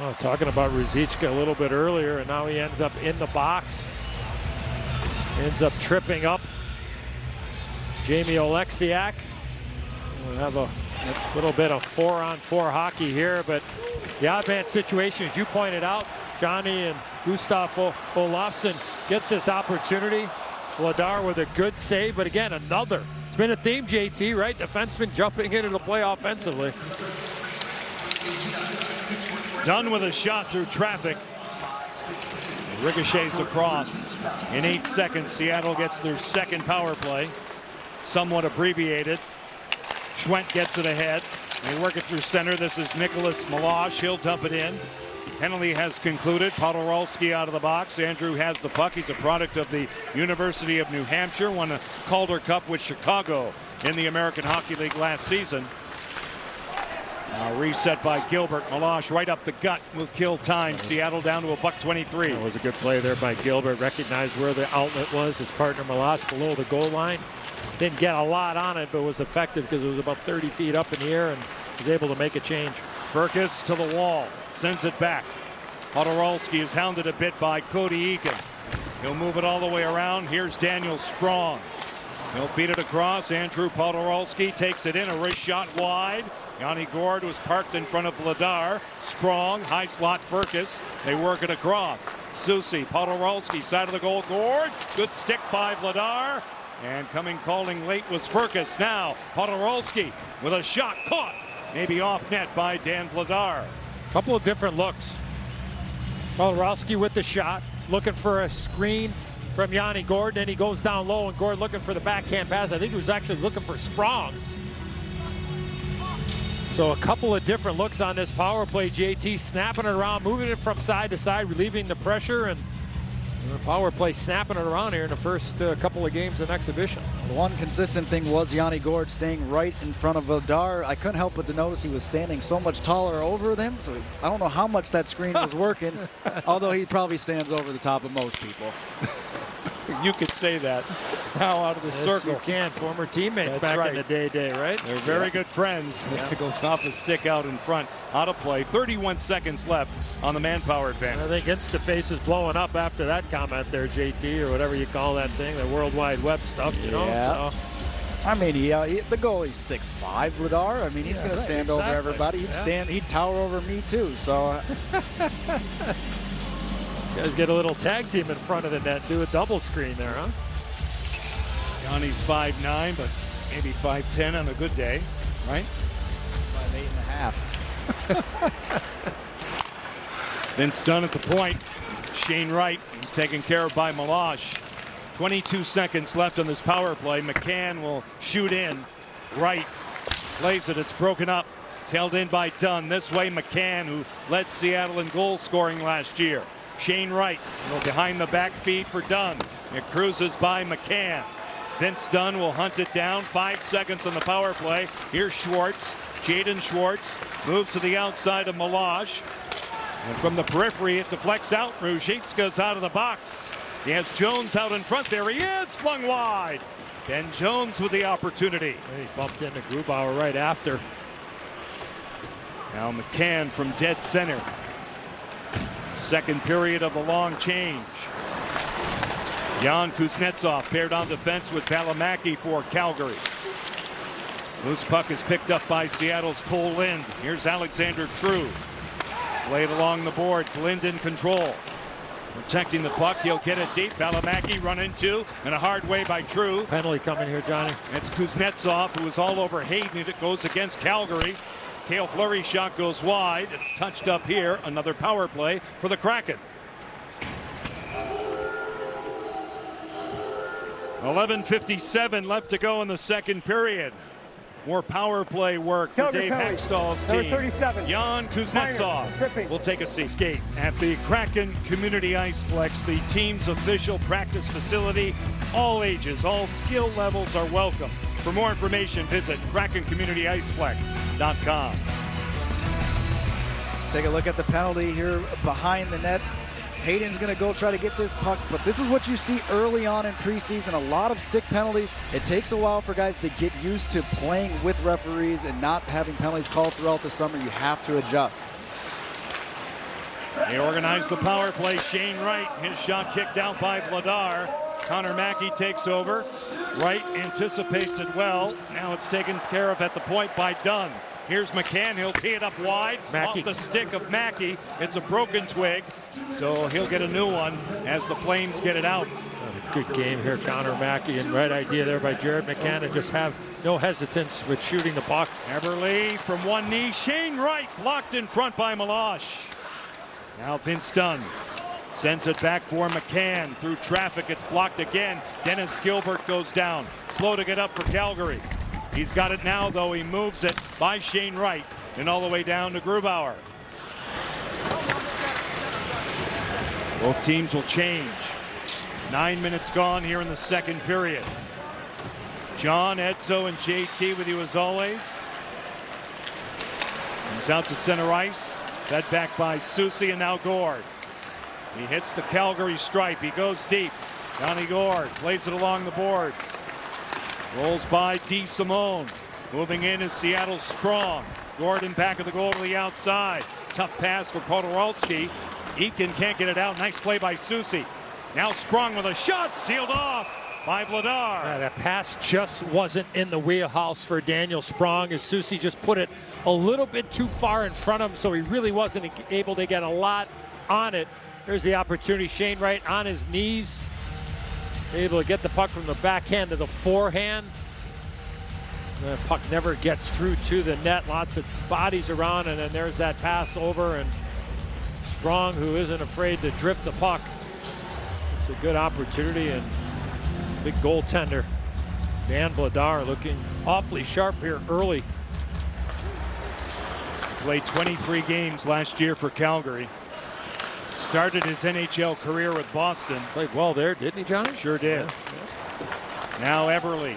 Well, talking about Ruzicka a little bit earlier, and now he ends up in the box. Ends up tripping up Jamie Oleksiak. We'll have a little bit of 4-on-4 hockey here, but the odd man situation, as you pointed out, Johnny and Gustav Olofsson gets this opportunity. Vladar with a good save, but again, another. It's been a theme, JT, right? Defenseman jumping into the play offensively. Done with a shot through traffic. Ricochets across. In 8 seconds, Seattle gets their second power play. Somewhat abbreviated. Schwendt gets it ahead. They work it through center. This is Nicholas Milosh. He'll dump it in. Penalty has concluded. Podorowski out of the box. Andrew has the puck. He's a product of the University of New Hampshire. Won a Calder Cup with Chicago in the American Hockey League last season. Now reset by Gilbert. Milosh right up the gut will kill time. Seattle down to a $1.23. That was a good play there by Gilbert. Recognized where the outlet was. His partner Milosh below the goal line. Didn't get a lot on it, but was effective because it was about 30 feet up in the air and was able to make a change. Furcus to the wall. Sends it back. Podorowski is hounded a bit by Cody Eakin. He'll move it all the way around. Here's Daniel Sprong. He'll feed it across. Andrew Podorowski takes it in. A wrist shot wide. Yanni Gourde was parked in front of Vladar. Sprong, high slot Furcus. They work it across. Susi, Podorowski, side of the goal. Gourde. Good stick by Vladar. And coming calling late was Furcus. Now Podorowski with a shot caught. Maybe off net by Dan Vladar. Couple of different looks. Podorowski with the shot, looking for a screen from Yanni Gourde, and he goes down low, and Gourde looking for the backhand pass. I think he was actually looking for Sprong. So a couple of different looks on this power play. JT snapping it around, moving it from side to side, relieving the pressure, and the power play snapping it around here in the first couple of games in exhibition. The one consistent thing was Yanni Gourde staying right in front of Vladar. I couldn't help but to notice he was standing so much taller over them, so I don't know how much that screen was working, although he probably stands over the top of most people. You could say that. Now out of the circle. You can. Former teammates That's back right. in the day, right? They're very good friends. It goes off a stick out in front. Out of play. 31 seconds left on the manpower advantage. I think Instaface is blowing up after that comment there, JT, or whatever you call that thing, the World Wide Web stuff, you know? Yeah. So. I mean, the goalie's 6'5", Vladar. I mean, he's going to stand over everybody. He'd tower over me too. So. You guys get a little tag team in front of the net, do a double screen there, huh? Yanni's 5'9", but maybe 5'10" on a good day, right? 5'8.5". Vince Dunn at the point. Shane Wright is taken care of by Milosh. 22 seconds left on this power play. McCann will shoot in. Wright plays it. It's broken up. It's held in by Dunn. This way, McCann, who led Seattle in goal scoring last year. Shane Wright behind the back feed for Dunn. It cruises by McCann. Vince Dunn will hunt it down. 5 seconds on the power play. Here's Schwartz. Jaden Schwartz moves to the outside of Milosh. And from the periphery, it deflects out. Ruzicka's out of the box. He has Jones out in front. There he is, flung wide. Ben Jones with the opportunity. He bumped into Grubauer right after. Now McCann from dead center. Second period of the long change. Jan Kuznetsov paired on defense with Valimaki for Calgary. Loose puck is picked up by Seattle's Cole Lind. Here's Alexander True. Played along the boards. Lind in control. Protecting the puck. He'll get it deep. Valimaki run into in a hard way by True. Penalty coming here, Johnny. It's Kuznetsov, who is all over Hayden. It goes against Calgary. Cale Fleury's shot goes wide. It's touched up here. Another power play for the Kraken. 11:57 left to go in the second period. More power play work for Dave Hextall's team. 37. Jan Kuznetsov will take a seat. Skate at the Kraken Community Iceplex, the team's official practice facility. All ages, all skill levels are welcome. For more information, visit KrakenCommunityIceplex.com. Take a look at the penalty here behind the net. Hayden's going to go try to get this puck, but this is what you see early on in preseason. A lot of stick penalties. It takes a while for guys to get used to playing with referees and not having penalties called throughout the summer. You have to adjust. They organize the power play. Shane Wright, his shot kicked out by Vladar. Connor Mackey takes over. Wright anticipates it well. Now it's taken care of at the point by Dunn. Here's McCann. He'll tee it up wide. Off the stick of Mackey. It's a broken twig, so he'll get a new one as the Flames get it out. Good game here, Connor Mackey, and right idea there by Jared McCann to just have no hesitance with shooting the puck. Everly from one knee. Shane Wright blocked in front by Milosh. Now Vince Dunn sends it back for McCann through traffic. It's blocked again. Dennis Gilbert goes down. Slow to get up for Calgary. He's got it now, though. He moves it by Shane Wright and all the way down to Grubauer. Both teams will change. 9 minutes gone here in the second period. John, Edzo, and JT with you as always. He's out to center ice. Fed back by Soucy and now Gord. He hits the Calgary stripe. He goes deep. Johnny Gord plays it along the boards. Rolls by DeSimone. Moving in is Seattle's Sprong. Gordon back of the goal to the outside. Tough pass for Podorowski. Eakin can't get it out. Nice play by Soucy. Now Sprong with a shot sealed off by Vladar. Yeah, that pass just wasn't in the wheelhouse for Daniel Sprong, as Soucy just put it a little bit too far in front of him, so he really wasn't able to get a lot on it. There's the opportunity. Shane Wright on his knees, able to get the puck from the backhand to the forehand. The puck never gets through to the net. Lots of bodies around, and then there's that pass over, and Sprong, who isn't afraid to drift the puck. It's a good opportunity, and big goaltender Dan Vladar looking awfully sharp here early. Played 23 games last year for Calgary. Started his NHL career with Boston. Played well there, didn't he, Johnny? Sure did. Now Everly,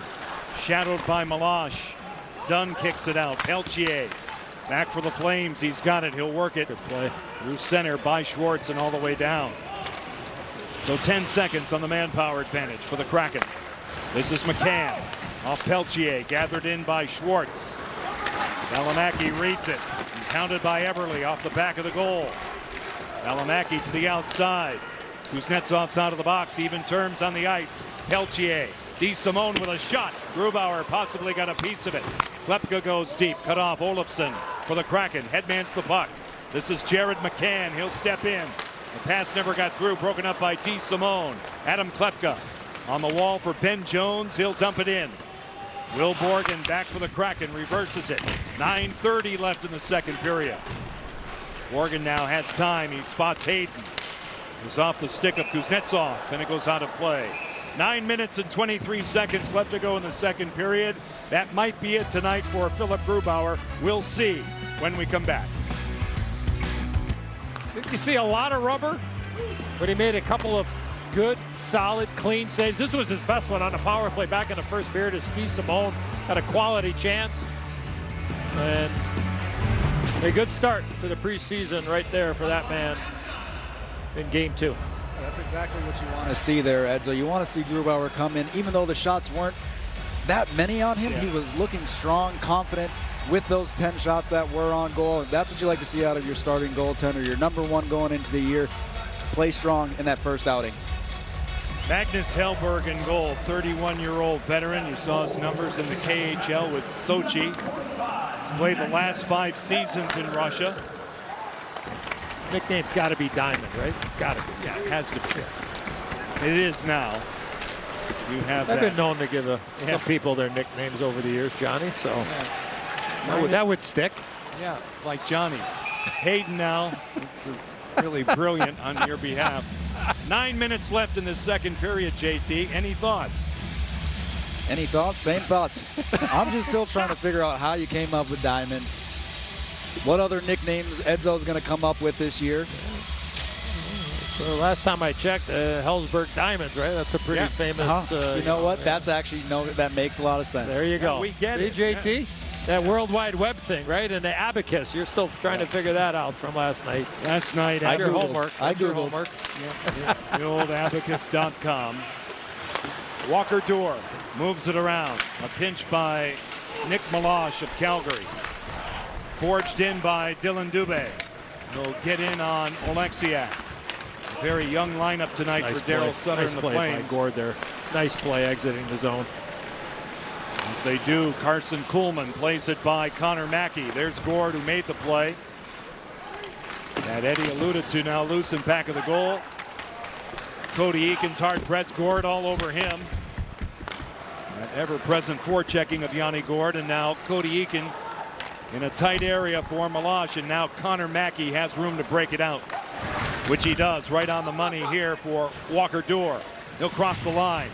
shadowed by Milosh. Dunn kicks it out. Peltier back for the Flames. He's got it. He'll work it. Good play. Through center by Schwartz and all the way down. So 10 seconds on the manpower advantage for the Kraken. This is McCann off Peltier, gathered in by Schwartz. Valimaki reads it. He's hounded by Everly off the back of the goal. Valimaki to the outside. Kuznetsov's out of the box. Even terms on the ice. Peltier. DeSimone with a shot. Grubauer possibly got a piece of it. Klepka goes deep. Cut off Olofsson for the Kraken. Headmans the puck. This is Jared McCann. He'll step in. The pass never got through. Broken up by DeSimone. Adam Klepka on the wall for Ben Jones. He'll dump it in. Will Borgen back for the Kraken. Reverses it. 9:30 left in the second period. Borgen now has time. He spots Hayden. It was off the stick of Kuznetsov, and it goes out of play. 9 minutes and 23 seconds left to go in the second period. That might be it tonight for Philip Grubauer. We'll see when we come back. Didn't you see a lot of rubber? But he made a couple of good, solid, clean saves. This was his best one on the power play back in the first period as Steve Simone had a quality chance. And a good start to the preseason right there for that man in game 2. That's exactly what you want to see there, Edzo. You want to see Grubauer come in, even though the shots weren't that many on him. He was looking strong, confident with those 10 shots that were on goal. That's what you like to see out of your starting goaltender, your number one going into the year. Play strong in that first outing. Magnus Hellberg in goal, 31-year-old veteran. You saw his numbers in the KHL with Sochi. He's played the last 5 seasons in Russia. Nickname's got to be Diamond, right? Got to be. Yeah, it has to be. It is now. You have I've that. been known to give some people their nicknames over the years, Johnny, so that would stick. Yeah, like Johnny. Hayden now. It's really brilliant on your behalf. 9 minutes left in the second period, JT. Any thoughts? Any thoughts? Same thoughts. I'm just still trying to figure out how you came up with Diamond. What other nicknames Edzo's going to come up with this year? So last time I checked, Hellsberg Diamonds, right? That's a pretty famous. You know what? That's actually that makes a lot of sense. There you go. We get it. JT. Yeah. That World Wide Web thing, right? And the abacus. You're still trying to figure that out from last night. Last night, I Googled homework. I Googled homework. The old abacus.com. Walker Duehr moves it around. A pinch by Nick Meloche of Calgary. Forged in by Dylan Dubé. He'll get in on Oleksiak. Very young lineup tonight for Daryl Sutter and the Flames. By Gord there. Nice play exiting the zone. As they do, Carson Kuhlman plays it by Connor Mackey. There's Gord who made the play. That Eddie alluded to now loose in back of the goal. Cody Eakin's hard press, Gord all over him. That ever-present forechecking of Yanni Gord, and now Cody Eakin in a tight area for Meloche, and now Connor Mackey has room to break it out, which he does right on the money here for Walker Duehr. He'll cross the line.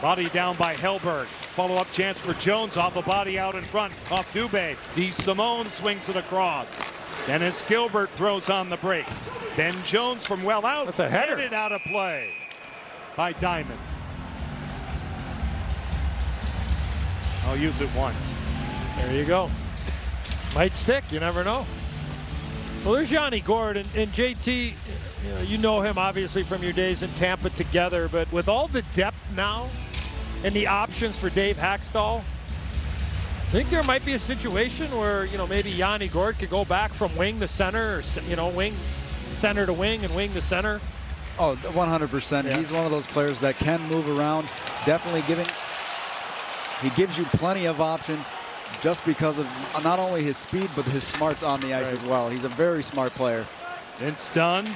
Body down by Hellberg. Follow-up chance for Jones off a body out in front off Dubé. DeSimone swings it across. Dennis Gilbert throws on the brakes. Ben Jones from well out. That's a header. Headed out of play by Diamond. I'll use it once. There you go. Might stick. You never know. Well, there's Yanni Gord and JT. You know him obviously from your days in Tampa together, but with all the depth now and the options for Dave Hackstall, I think there might be a situation where maybe Yanni Gord could go back from wing to center, or wing center to wing and wing to center. Oh, 100%. Yeah. He's one of those players that can move around. Definitely he gives you plenty of options just because of not only his speed but his smarts on the ice as well. He's a very smart player. It's done.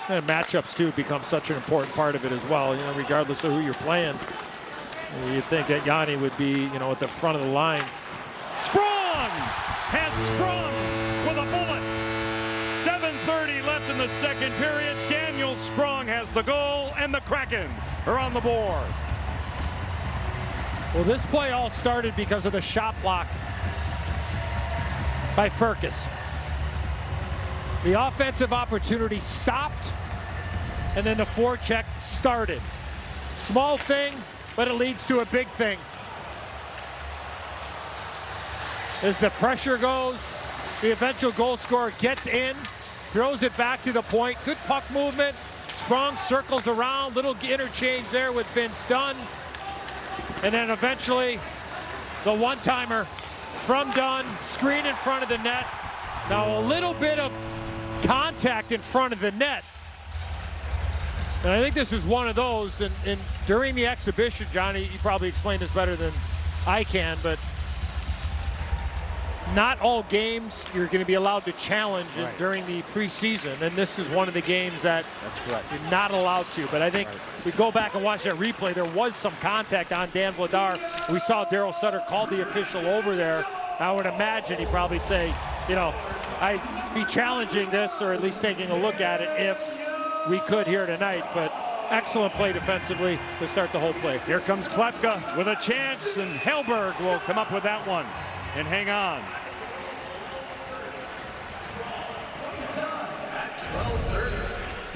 And matchups too become such an important part of it as well. Regardless of who you're playing, you'd think that Yanni would be, at the front of the line. Sprong has sprung with a bullet. 7:30 left in the second period. Daniel Sprong has the goal, and the Kraken are on the board. Well, this play all started because of the shot block by Furcus. The offensive opportunity stopped, and then the forecheck started. Small thing, but it leads to a big thing. As the pressure goes, the eventual goal scorer gets in, throws it back to the point. Good puck movement. Sprong circles around, little interchange there with Vince Dunn. And then eventually, the one-timer from Dunn, screen in front of the net. Now a little bit of contact in front of the net. And I think this is one of those, and during the exhibition, Johnny, you probably explained this better than I can, but not all games you're going to be allowed to challenge during the preseason, and this is one of the games that's correct. You're not allowed to. But I think we go back and watch that replay. There was some contact on Dan Vladar. We saw Daryl Sutter call the official over there. I would imagine he'd probably say, I'd be challenging this, or at least taking a look at it if we could here tonight. But excellent play defensively to start the whole play. Here comes Klepka with a chance, and Hellberg will come up with that one and hang on.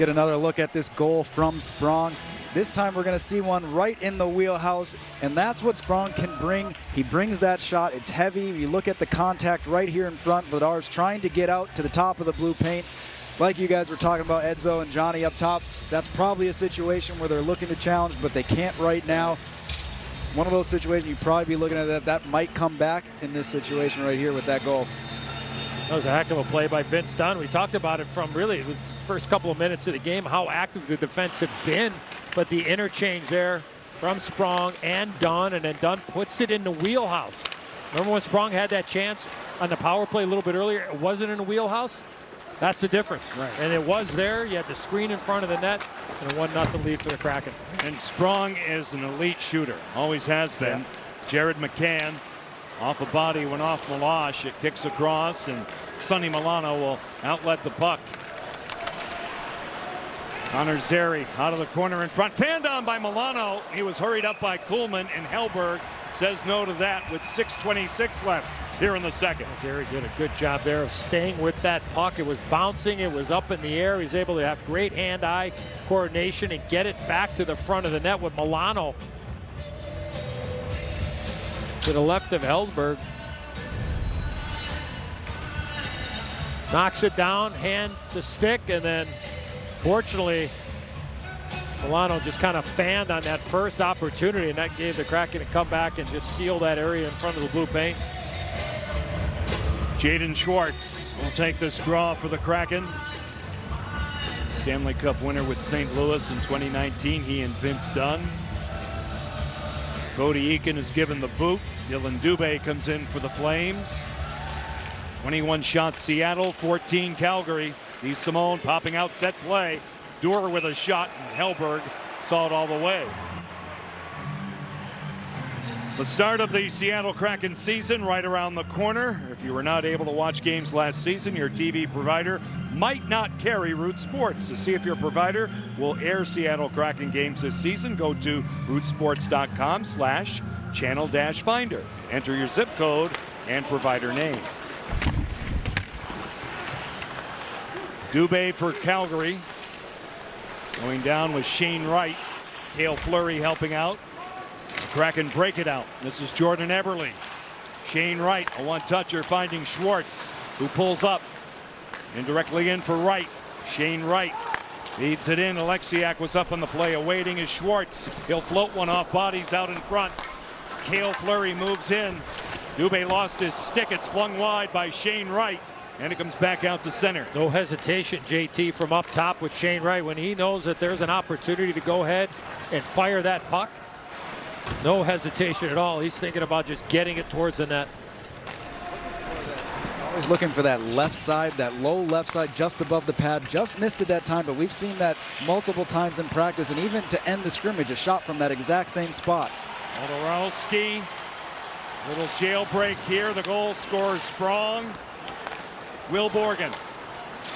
get another look at this goal from Sprong. This time we're going to see one right in the wheelhouse, and that's what Sprong can bring. He brings that shot. It's heavy. You look at the contact right here in front. Vladar's trying to get out to the top of the blue paint. Like you guys were talking about, Edzo and Johnny up top, that's probably a situation where they're looking to challenge, but they can't right now. One of those situations you'd probably be looking at that might come back in this situation right here with that goal. That was a heck of a play by Vince Dunn. We talked about it from really the first couple of minutes of the game, how active the defense have been, but the interchange there from Sprong and Dunn, and then Dunn puts it in the wheelhouse. Remember when Sprong had that chance on the power play a little bit earlier? It wasn't in the wheelhouse. That's the difference. Right. And it was there. You had the screen in front of the net, and a 1-0 lead for the Kraken. And Sprong is an elite shooter, always has been. Yeah. Jared McCann off a body, went off Milosh. It kicks across, and Sonny Milano will outlet the puck. Connor Zary out of the corner in front, fanned on by Milano. He was hurried up by Kuhlman, and Hellberg says no to that with 6:26 left here in the second. Zary did a good job there of staying with that puck. It was bouncing, it was up in the air. He's able to have great hand-eye coordination and get it back to the front of the net with Milano to the left of Hellberg. Knocks it down, hand the stick, and then fortunately Milano just kind of fanned on that first opportunity, and that gave the Kraken a comeback and just seal that area in front of the blue paint. Jaden Schwartz will take this draw for the Kraken. Stanley Cup winner with St. Louis in 2019, he and Vince Dunn. Cody Eakin is given the boot. Dylan Dubé comes in for the Flames. 21 shots Seattle, 14 Calgary. DeSimone popping out set play. Duehr with a shot, and Hellberg saw it all the way. The start of the Seattle Kraken season right around the corner. If you were not able to watch games last season, your TV provider might not carry Root Sports. To see if your provider will air Seattle Kraken games this season, go to rootsports.com/channel-finder. Enter your zip code and provider name. Dubé for Calgary. Going down with Shane Wright. Cale Fleury helping out. The Kraken break it out. This is Jordan Eberle. Shane Wright, a one-toucher, finding Schwartz, who pulls up. Indirectly in for Wright. Shane Wright feeds it in. Oleksiak was up on the play, awaiting is Schwartz. He'll float one off bodies out in front. Cale Fleury moves in. Dubé lost his stick. It's flung wide by Shane Wright, and it comes back out to center. No hesitation, JT, from up top with Shane Wright when he knows that there's an opportunity to go ahead and fire that puck. No hesitation at all. He's thinking about just getting it towards the net. Always looking for that left side, that low left side just above the pad. Just missed it that time, but we've seen that multiple times in practice, and even to end the scrimmage, a shot from that exact same spot. Wodorowski, little jailbreak here. The goal scorer Sprong. Will Borgen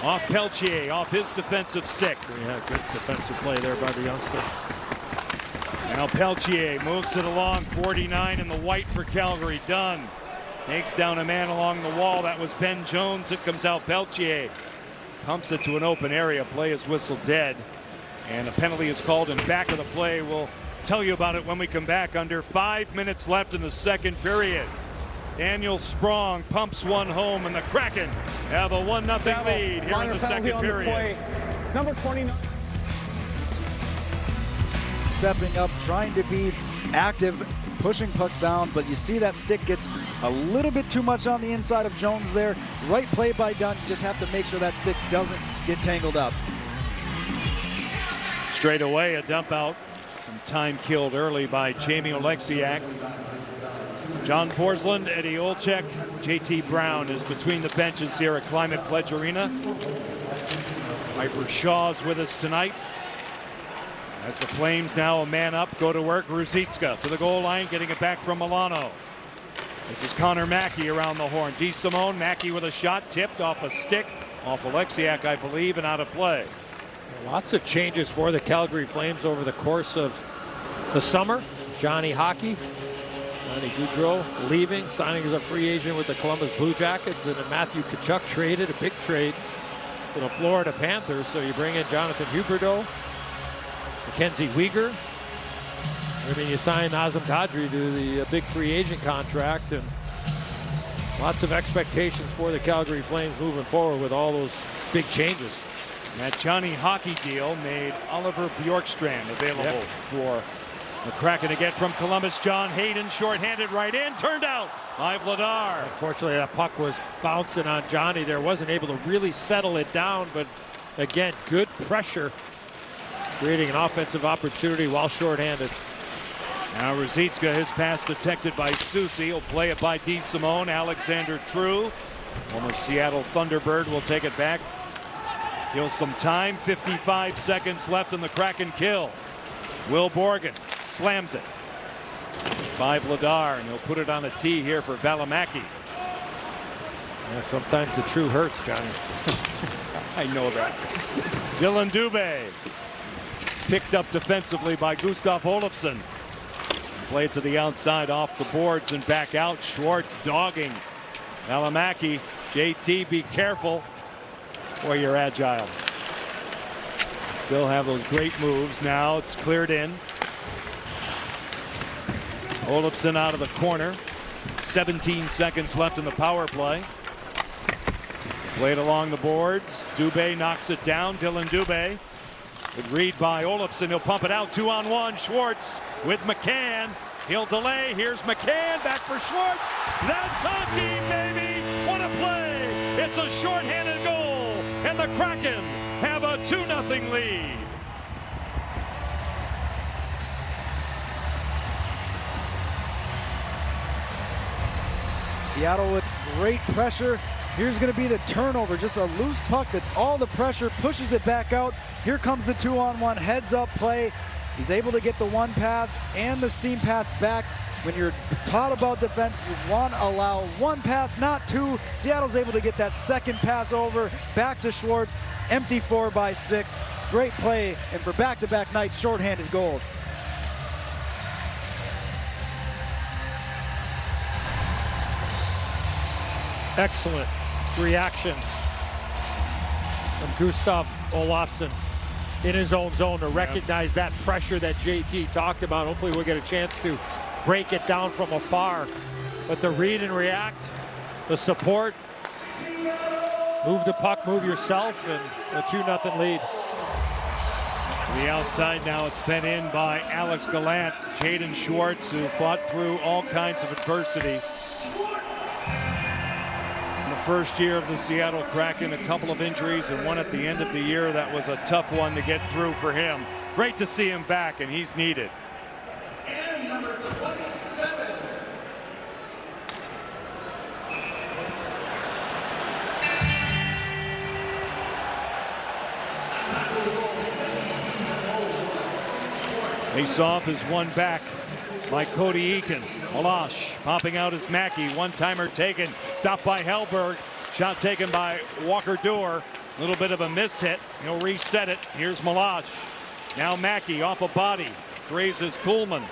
off Peltier, off his defensive stick. Yeah, good defensive play there by the youngster. Now Peltier moves it along, 49 in the white for Calgary. Dunn takes down a man along the wall. That was Ben Jones. It comes out Peltier. Pumps it to an open area. Play is whistled dead. And a penalty is called in back of the play. We'll tell you about it when we come back. Under 5 minutes left in the second period. Daniel Sprong pumps one home, and the Kraken have a 1-0 lead here in the second period. Number 29. Stepping up, trying to be active, pushing puck down, but you see that stick gets a little bit too much on the inside of Jones there. Right play by Dunn. You just have to make sure that stick doesn't get tangled up. Straight away, a dump out. Some time killed early by Jamie Oleksiak. John Forsland, Eddie Olczyk, JT Brown is between the benches here at Climate Pledge Arena. Piper Shaw's with us tonight. As the Flames now a man up, go to work. Ruzicka to the goal line, getting it back from Milano. This is Connor Mackey around the horn. DeSimone, Mackey with a shot, tipped off a stick, off Oleksiak, I believe, and out of play. Lots of changes for the Calgary Flames over the course of the summer. Johnny Hockey, Johnny Gaudreau leaving, signing as a free agent with the Columbus Blue Jackets, and Matthew Tkachuk traded, a big trade for the Florida Panthers. So you bring in Jonathan Huberdeau, Mackenzie Weegar. I mean, you sign Nazem Kadri to the big free agent contract, and lots of expectations for the Calgary Flames moving forward with all those big changes. That Johnny Hockey deal made Oliver Bjorkstrand available for the Kraken to get from Columbus. John Hayden shorthanded right in, turned out by Vladar. Unfortunately, that puck was bouncing on Johnny there. Wasn't able to really settle it down, but again, good pressure, creating an offensive opportunity while shorthanded. Now Ruzicka, his pass detected by Soucy. He'll play it by DeSimone. Alexander True, former Seattle Thunderbird, will take it back. Kill some time. 55 seconds left in the Kraken kill. Will Borgen slams it by Vladar, and he'll put it on a tee here for Valimaki. Yeah, sometimes the true hurts, Johnny. I know that. Dylan Dubé picked up defensively by Gustav Olofsson. Play it to the outside off the boards and back out. Schwartz dogging Valimaki. JT, be careful. Boy, you're agile. Still have those great moves. Now it's cleared in. Olofsson out of the corner. 17 seconds left in the power play. Played along the boards. Dubé knocks it down. Dylan Dubé. Good read by Olofsson. He'll pump it out. 2-on-1. Schwartz with McCann. He'll delay. Here's McCann. Back for Schwartz. That's hockey, baby. What a play. It's a shorthanded goal. And the Kraken have a 2-0 lead. Seattle with great pressure. Here's going to be the turnover, just a loose puck that's all the pressure, pushes it back out. Here comes the 2-on-1 heads-up play. He's able to get the one pass and the seam pass back. When you're taught about defense, you want to allow one pass, not two. Seattle's able to get that second pass over, back to Schwartz, empty 4x6. Great play, and for back-to-back nights, shorthanded goals. Excellent reaction from Gustav Olofsson in his own zone to recognize that pressure that JT talked about. Hopefully we'll get a chance to break it down from afar. But the read and react, the support, move the puck, move yourself, and a 2-0 lead. The outside now, it's fed in by Alex Gallant. Jaden Schwartz, who fought through all kinds of adversity. First year of the Seattle Kraken, a couple of injuries and one at the end of the year. That was a tough one to get through for him. Great to see him back, and he's needed. And number 27. Face-off is won back by Cody Eakin. Malash popping out as Mackey. One-timer taken. Stopped by Hellberg. Shot taken by Walker Duehr. A little bit of a miss hit. He'll reset it. Here's Malash. Now Mackey off a body. Grazes Kuhlman.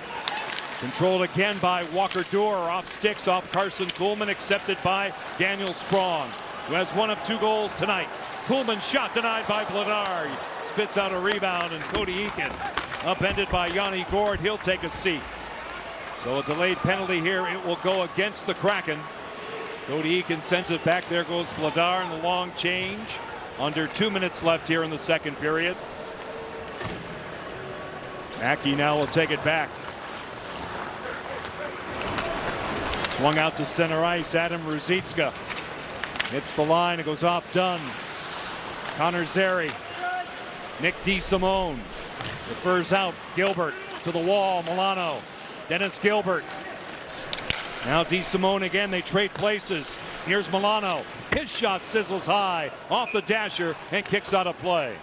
Controlled again by Walker Duehr. Off sticks off Carson Kuhlman. Accepted by Daniel Sprong, who has one of 2 goals tonight. Kuhlman shot denied by Vladar. Spits out a rebound, and Cody Eakin upended by Yanni Gourde. He'll take a seat. So a delayed penalty here. It will go against the Kraken. Cody Eakin sends it back. There goes Vladar in the long change. Under 2 minutes left here in the second period. Mackey now will take it back. Swung out to center ice. Adam Ruzicka hits the line. It goes off Dunn. Connor Zary. Nick DeSimone refers out. Gilbert to the wall. Milano. Dennis Gilbert. Now DeSimone again. They trade places. Here's Milano. His shot sizzles high off the dasher and kicks out of play.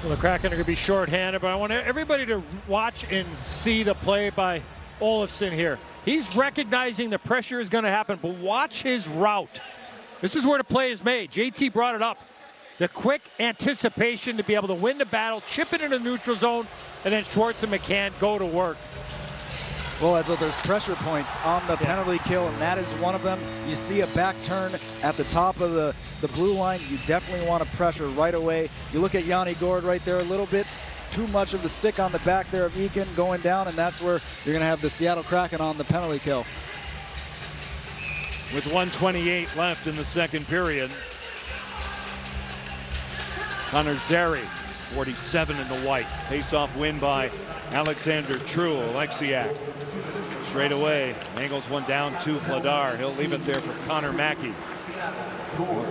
Well, the Kraken are going to be shorthanded, but I want everybody to watch and see the play by Olofsson here. He's recognizing the pressure is going to happen, but watch his route. This is where the play is made. JT brought it up. The quick anticipation to be able to win the battle, chip it in the neutral zone, and then Schwartz and McCann go to work. Well, there's pressure points on the penalty kill, and that is one of them. You see a back turn at the top of the blue line. You definitely want to pressure right away. You look at Yanni Gourde right there, a little bit too much of the stick on the back there of Eakin going down, and that's where you're going to have the Seattle Kraken on the penalty kill. With 1:28 left in the second period, Connor Zary, 47 in the white. Face-off win by Alexander True. Oleksiak straight away angles one down to Vladar. He'll leave it there for Connor Mackey.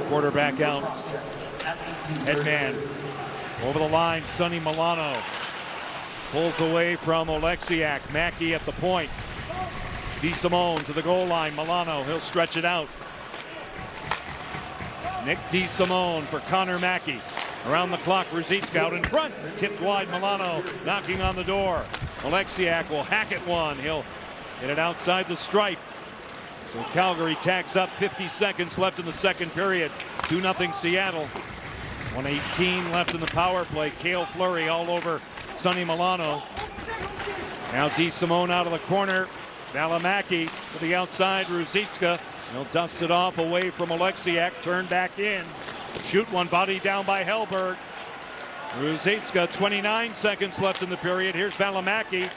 Quarterback out. Headman over the line. Sonny Milano pulls away from Oleksiak. Mackey at the point. DeSimone to the goal line. Milano, he'll stretch it out. Nick DeSimone for Connor Mackey. Around the clock, Ruzicka out in front. Tipped wide, Milano knocking on the door. Oleksiak will hack at one. He'll hit it outside the stripe. So Calgary tags up. 50 seconds left in the second period. 2-0 Seattle. 1:18 left in the power play. Cale Fleury all over Sonny Milano. Now DeSimone out of the corner. Valimaki to the outside. Ruzicka. He'll dust it off away from Oleksiak. Turn back in. Shoot one, body down by Hellberg. Ruzicka, 29 seconds left in the period. Here's Valimaki.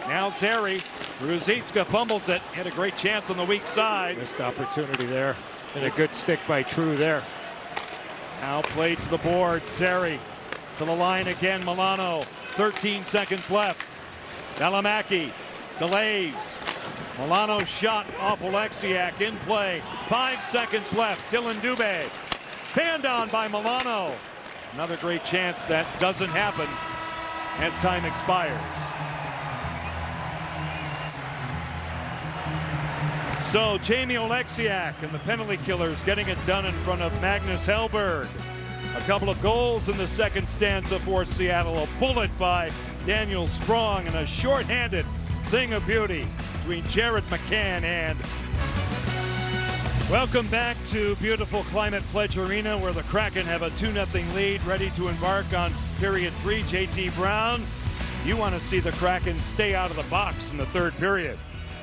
Now Zary. Ruzicka fumbles it. Had a great chance on the weak side. Missed opportunity there. And a good stick by True there. Now played to the board. Zary to the line again. Milano. 13 seconds left. Valimaki delays. Milano's shot off Oleksiak in play. 5 seconds left. Dylan Dubé. Fanned on by Milano. Another great chance that doesn't happen as time expires. So Jamie Oleksiak and the penalty killers getting it done in front of Magnus Hellberg. A couple of goals in the second stanza for Seattle. A bullet by Daniel Sprong and a shorthanded thing of beauty between Jared McCann and... Welcome back to beautiful Climate Pledge Arena, where the Kraken have a 2-0 lead, ready to embark on period 3. JT Brown, you want to see the Kraken stay out of the box in the third period.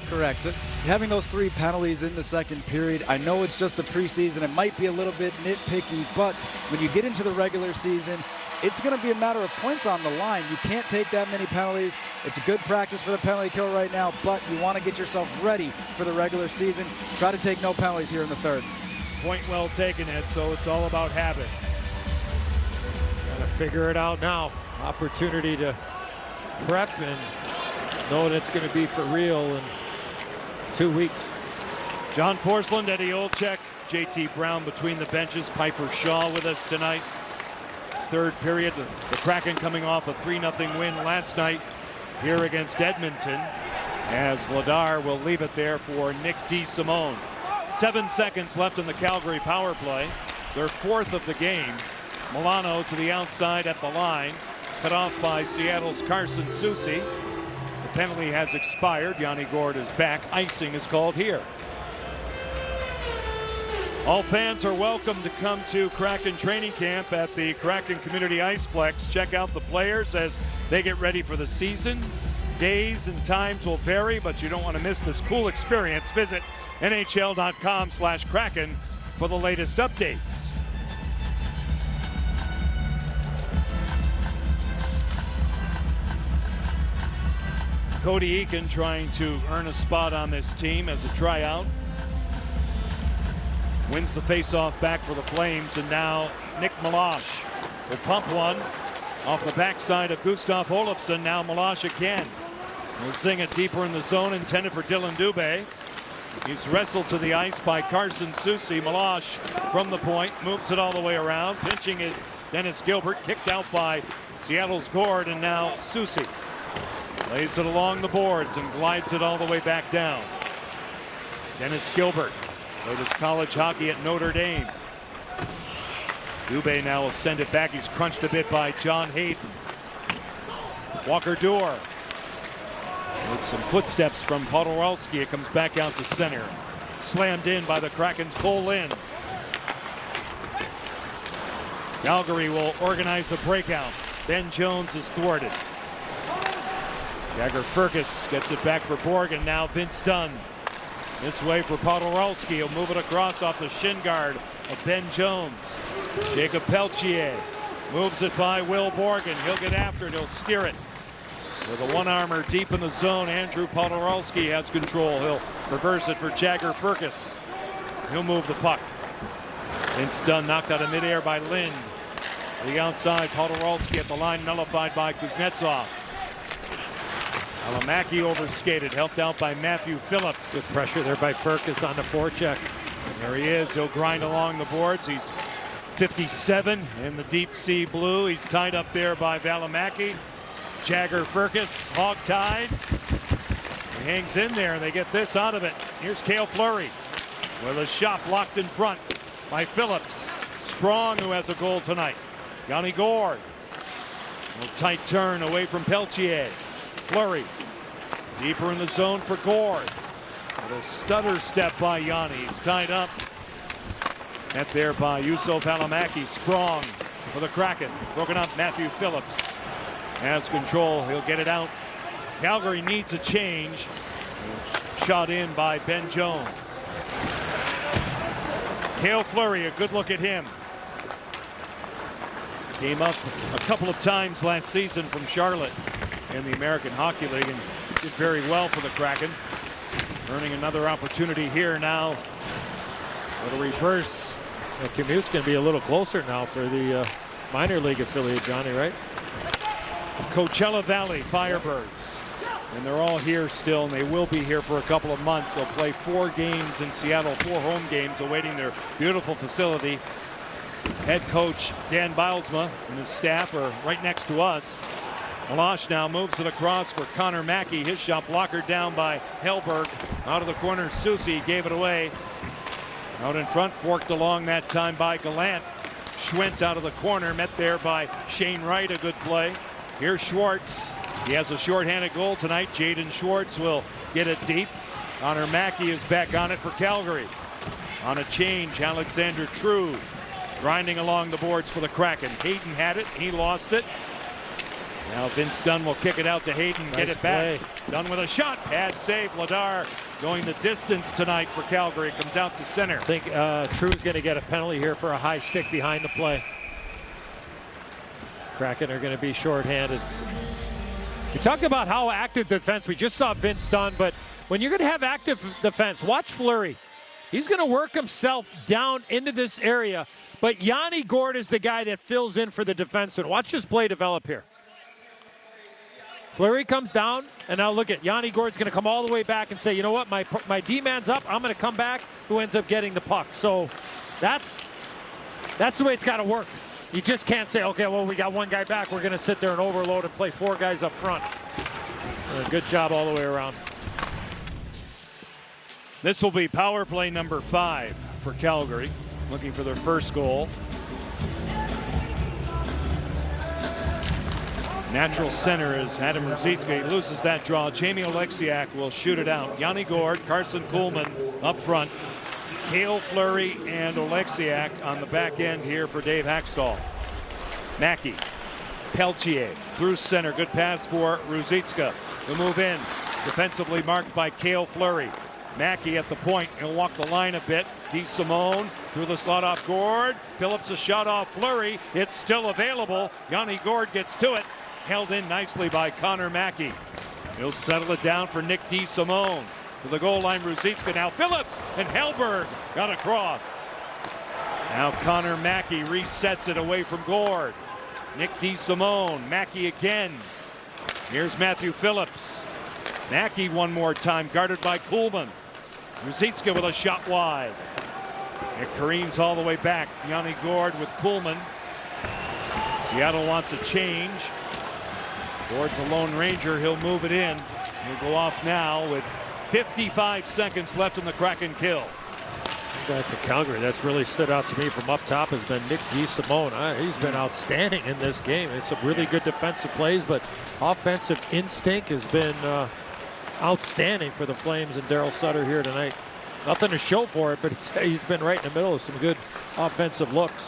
Correct. Having those 3 penalties in the second period, I know it's just the preseason. It might be a little bit nitpicky, but when you get into the regular season, it's going to be a matter of points on the line. You can't take that many penalties. It's a good practice for the penalty kill right now, but you want to get yourself ready for the regular season. Try to take no penalties here in the third. Point well taken, Ed, so it's all about habits. Got to figure it out now. Opportunity to prep and know that it's going to be for real in 2 weeks. John Forsland, Eddie Olczyk, JT Brown between the benches. Piper Shaw with us tonight. Third period, the Kraken coming off a 3-0 win last night here against Edmonton, as Vladar will leave it there for Nick DeSimone. 7 seconds left in the Calgary power play, their 4th of the game. Milano to the outside at the line, cut off by Seattle's Carson Soucy. The penalty has expired. Yanni Gourde is back. Icing is called here. All fans are welcome to come to Kraken training camp at the Kraken Community Iceplex. Check out the players as they get ready for the season. Days and times will vary, but you don't want to miss this cool experience. Visit NHL.com/Kraken for the latest updates. Cody Eakin trying to earn a spot on this team as a tryout. Wins the faceoff back for the Flames, and now Nick Milosh will pump one off the backside of Gustav Olofsson. Now Milosh again. We'll sing it deeper in the zone, intended for Dylan Dubé. He's wrestled to the ice by Carson Soucy. Milosh from the point, moves it all the way around. Pinching is Dennis Gilbert, kicked out by Seattle's Gourde, and now Soucy lays it along the boards and glides it all the way back down. Dennis Gilbert played his college hockey at Notre Dame. Dubé now will send it back. He's crunched a bit by John Hayden. Walker Duehr with some footsteps from Podorowski. It comes back out to center. Slammed in by the Kraken's Cole Lind. Calgary will organize a breakout. Ben Jones is thwarted. Jagger Fergus gets it back for Borgen. Now Vince Dunn. This way for Podolski. He'll move it across off the shin guard of Ben Jones. Jacob Peltier moves it by Will Borgen. He'll get after it. He'll steer it. With a one-armer deep in the zone, Andrew Podolski has control. He'll reverse it for Jagger Fergus. He'll move the puck. Vince Dunn knocked out of midair by Lind. The outside, Podolski at the line, nullified by Kuznetsov. Valimaki overskated, helped out by Matthew Phillips. Good pressure there by Fergus on the forecheck. There he is. He'll grind along the boards. He's 57 in the deep sea blue. He's tied up there by Valimaki. Jagger Fergus, hog-tied. He hangs in there, and they get this out of it. Here's Cale Fleury with a shot blocked in front by Phillips. Sprong, who has a goal tonight. Yanni Gourde. A little tight turn away from Peltier. Fleury deeper in the zone for Gourde. A stutter step by Yanni. He's tied up. Met there by Juuso Valimaki. Sprong for the Kraken. Broken up. Matthew Phillips has control. He'll get it out. Calgary needs a change. Shot in by Ben Jones. Cale Fleury, a good look at him. Came up a couple of times last season from Charlotte in the American Hockey League and did very well for the Kraken. Earning another opportunity here now. With a reverse. The commute's going to be a little closer now for the minor league affiliate, Johnny, right? Coachella Valley Firebirds. And they're all here still, and they will be here for a couple of months. They'll play 4 games in Seattle, 4 home games awaiting their beautiful facility. Head coach Dan Bilesma and his staff are right next to us. Malash now moves it across for Connor Mackey. His shot blocker down by Hellberg. Out of the corner, Susie gave it away. Out in front, forked along that time by Gallant. Schwint out of the corner, met there by Shane Wright, a good play. Here's Schwartz. He has a shorthanded goal tonight. Jaden Schwartz will get it deep. Connor Mackey is back on it for Calgary. On a change, Alexander True grinding along the boards for the Kraken. Hayden had it. He lost it. Now Vince Dunn will kick it out to Hayden. Get it back. Dunn with a shot. Pad save. Ladar going the distance tonight for Calgary. Comes out to center. I think True's going to get a penalty here for a high stick behind the play. Kraken are going to be shorthanded. We talked about how active defense. We just saw Vince Dunn, but when you're going to have active defense, watch Fleury. He's going to work himself down into this area, but Yanni Gourde is the guy that fills in for the defenseman. Watch this play develop here. Fleury comes down, and now look at Yanni Gourde's going to come all the way back and say, you know what, my D-man's up. I'm going to come back. Who ends up getting the puck? So that's the way it's got to work. You just can't say, okay, well, we got one guy back. We're going to sit there and overload and play 4 guys up front. Good job all the way around. This will be power play number 5 for Calgary, looking for their first goal. Natural center is Adam Ruzicka. He loses that draw. Jamie Oleksiak will shoot it out. Yanni Gourde, Carson Kuhlman up front. Cale Fleury and Oleksiak on the back end here for Dave Hackstall. Mackey, Peltier through center. Good pass for Ruzicka. The move in. Defensively marked by Cale Fleury. Mackey at the point. He'll walk the line a bit. DeSimone through the slot off Gourde. Phillips a shot off Fleury. It's still available. Yanni Gourde gets to it. Held in nicely by Connor Mackey. He'll settle it down for Nick DeSimone. To the goal line, Ruzicka. Now Phillips and Hellberg got across. Now Connor Mackey resets it away from Gourde. Nick DeSimone. Mackey again. Here's Matthew Phillips. Mackey one more time, guarded by Kuhlman. Ruzicka with a shot wide. It careens all the way back. Yanni Gourde with Kuhlman. Seattle wants a change. Gourde's a Lone Ranger. He'll move it in. He'll go off now with 55 seconds left in the Kraken kill. Guy for Calgary that's really stood out to me from up top has been Nick DeSimone. He's been outstanding in this game. It's some really good defensive plays, but offensive instinct has been outstanding for the Flames and Daryl Sutter here tonight. Nothing to show for it, but he's been right in the middle of some good offensive looks.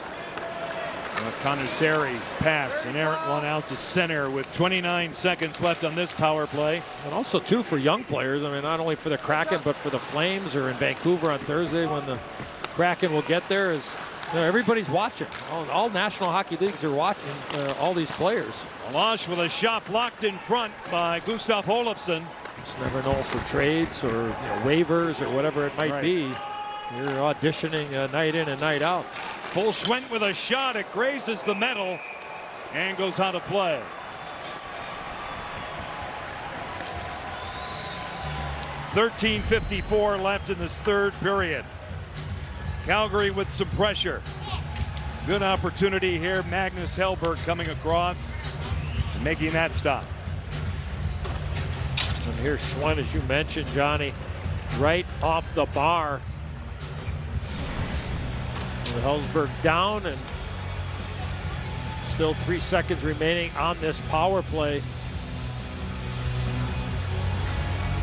Conisari's pass, an errant one out to center with 29 seconds left on this power play. And also, too, for young players. I mean, not only for the Kraken, but for the Flames or in Vancouver on Thursday when the Kraken will get there. Is everybody's watching. All National Hockey Leagues are watching all these players. Alash with a shot blocked in front by Gustav Olofsson. Just never know for trades or waivers or whatever it might be. You're auditioning night in and night out. Schwent with a shot. It grazes the metal and goes out of play. .54 left in this third period. Calgary with some pressure. Good opportunity here. Magnus Hellberg coming across and making that stop. And here's Schwent, as you mentioned, Johnny, right off the bar. With Hellberg down and still 3 seconds remaining on this power play.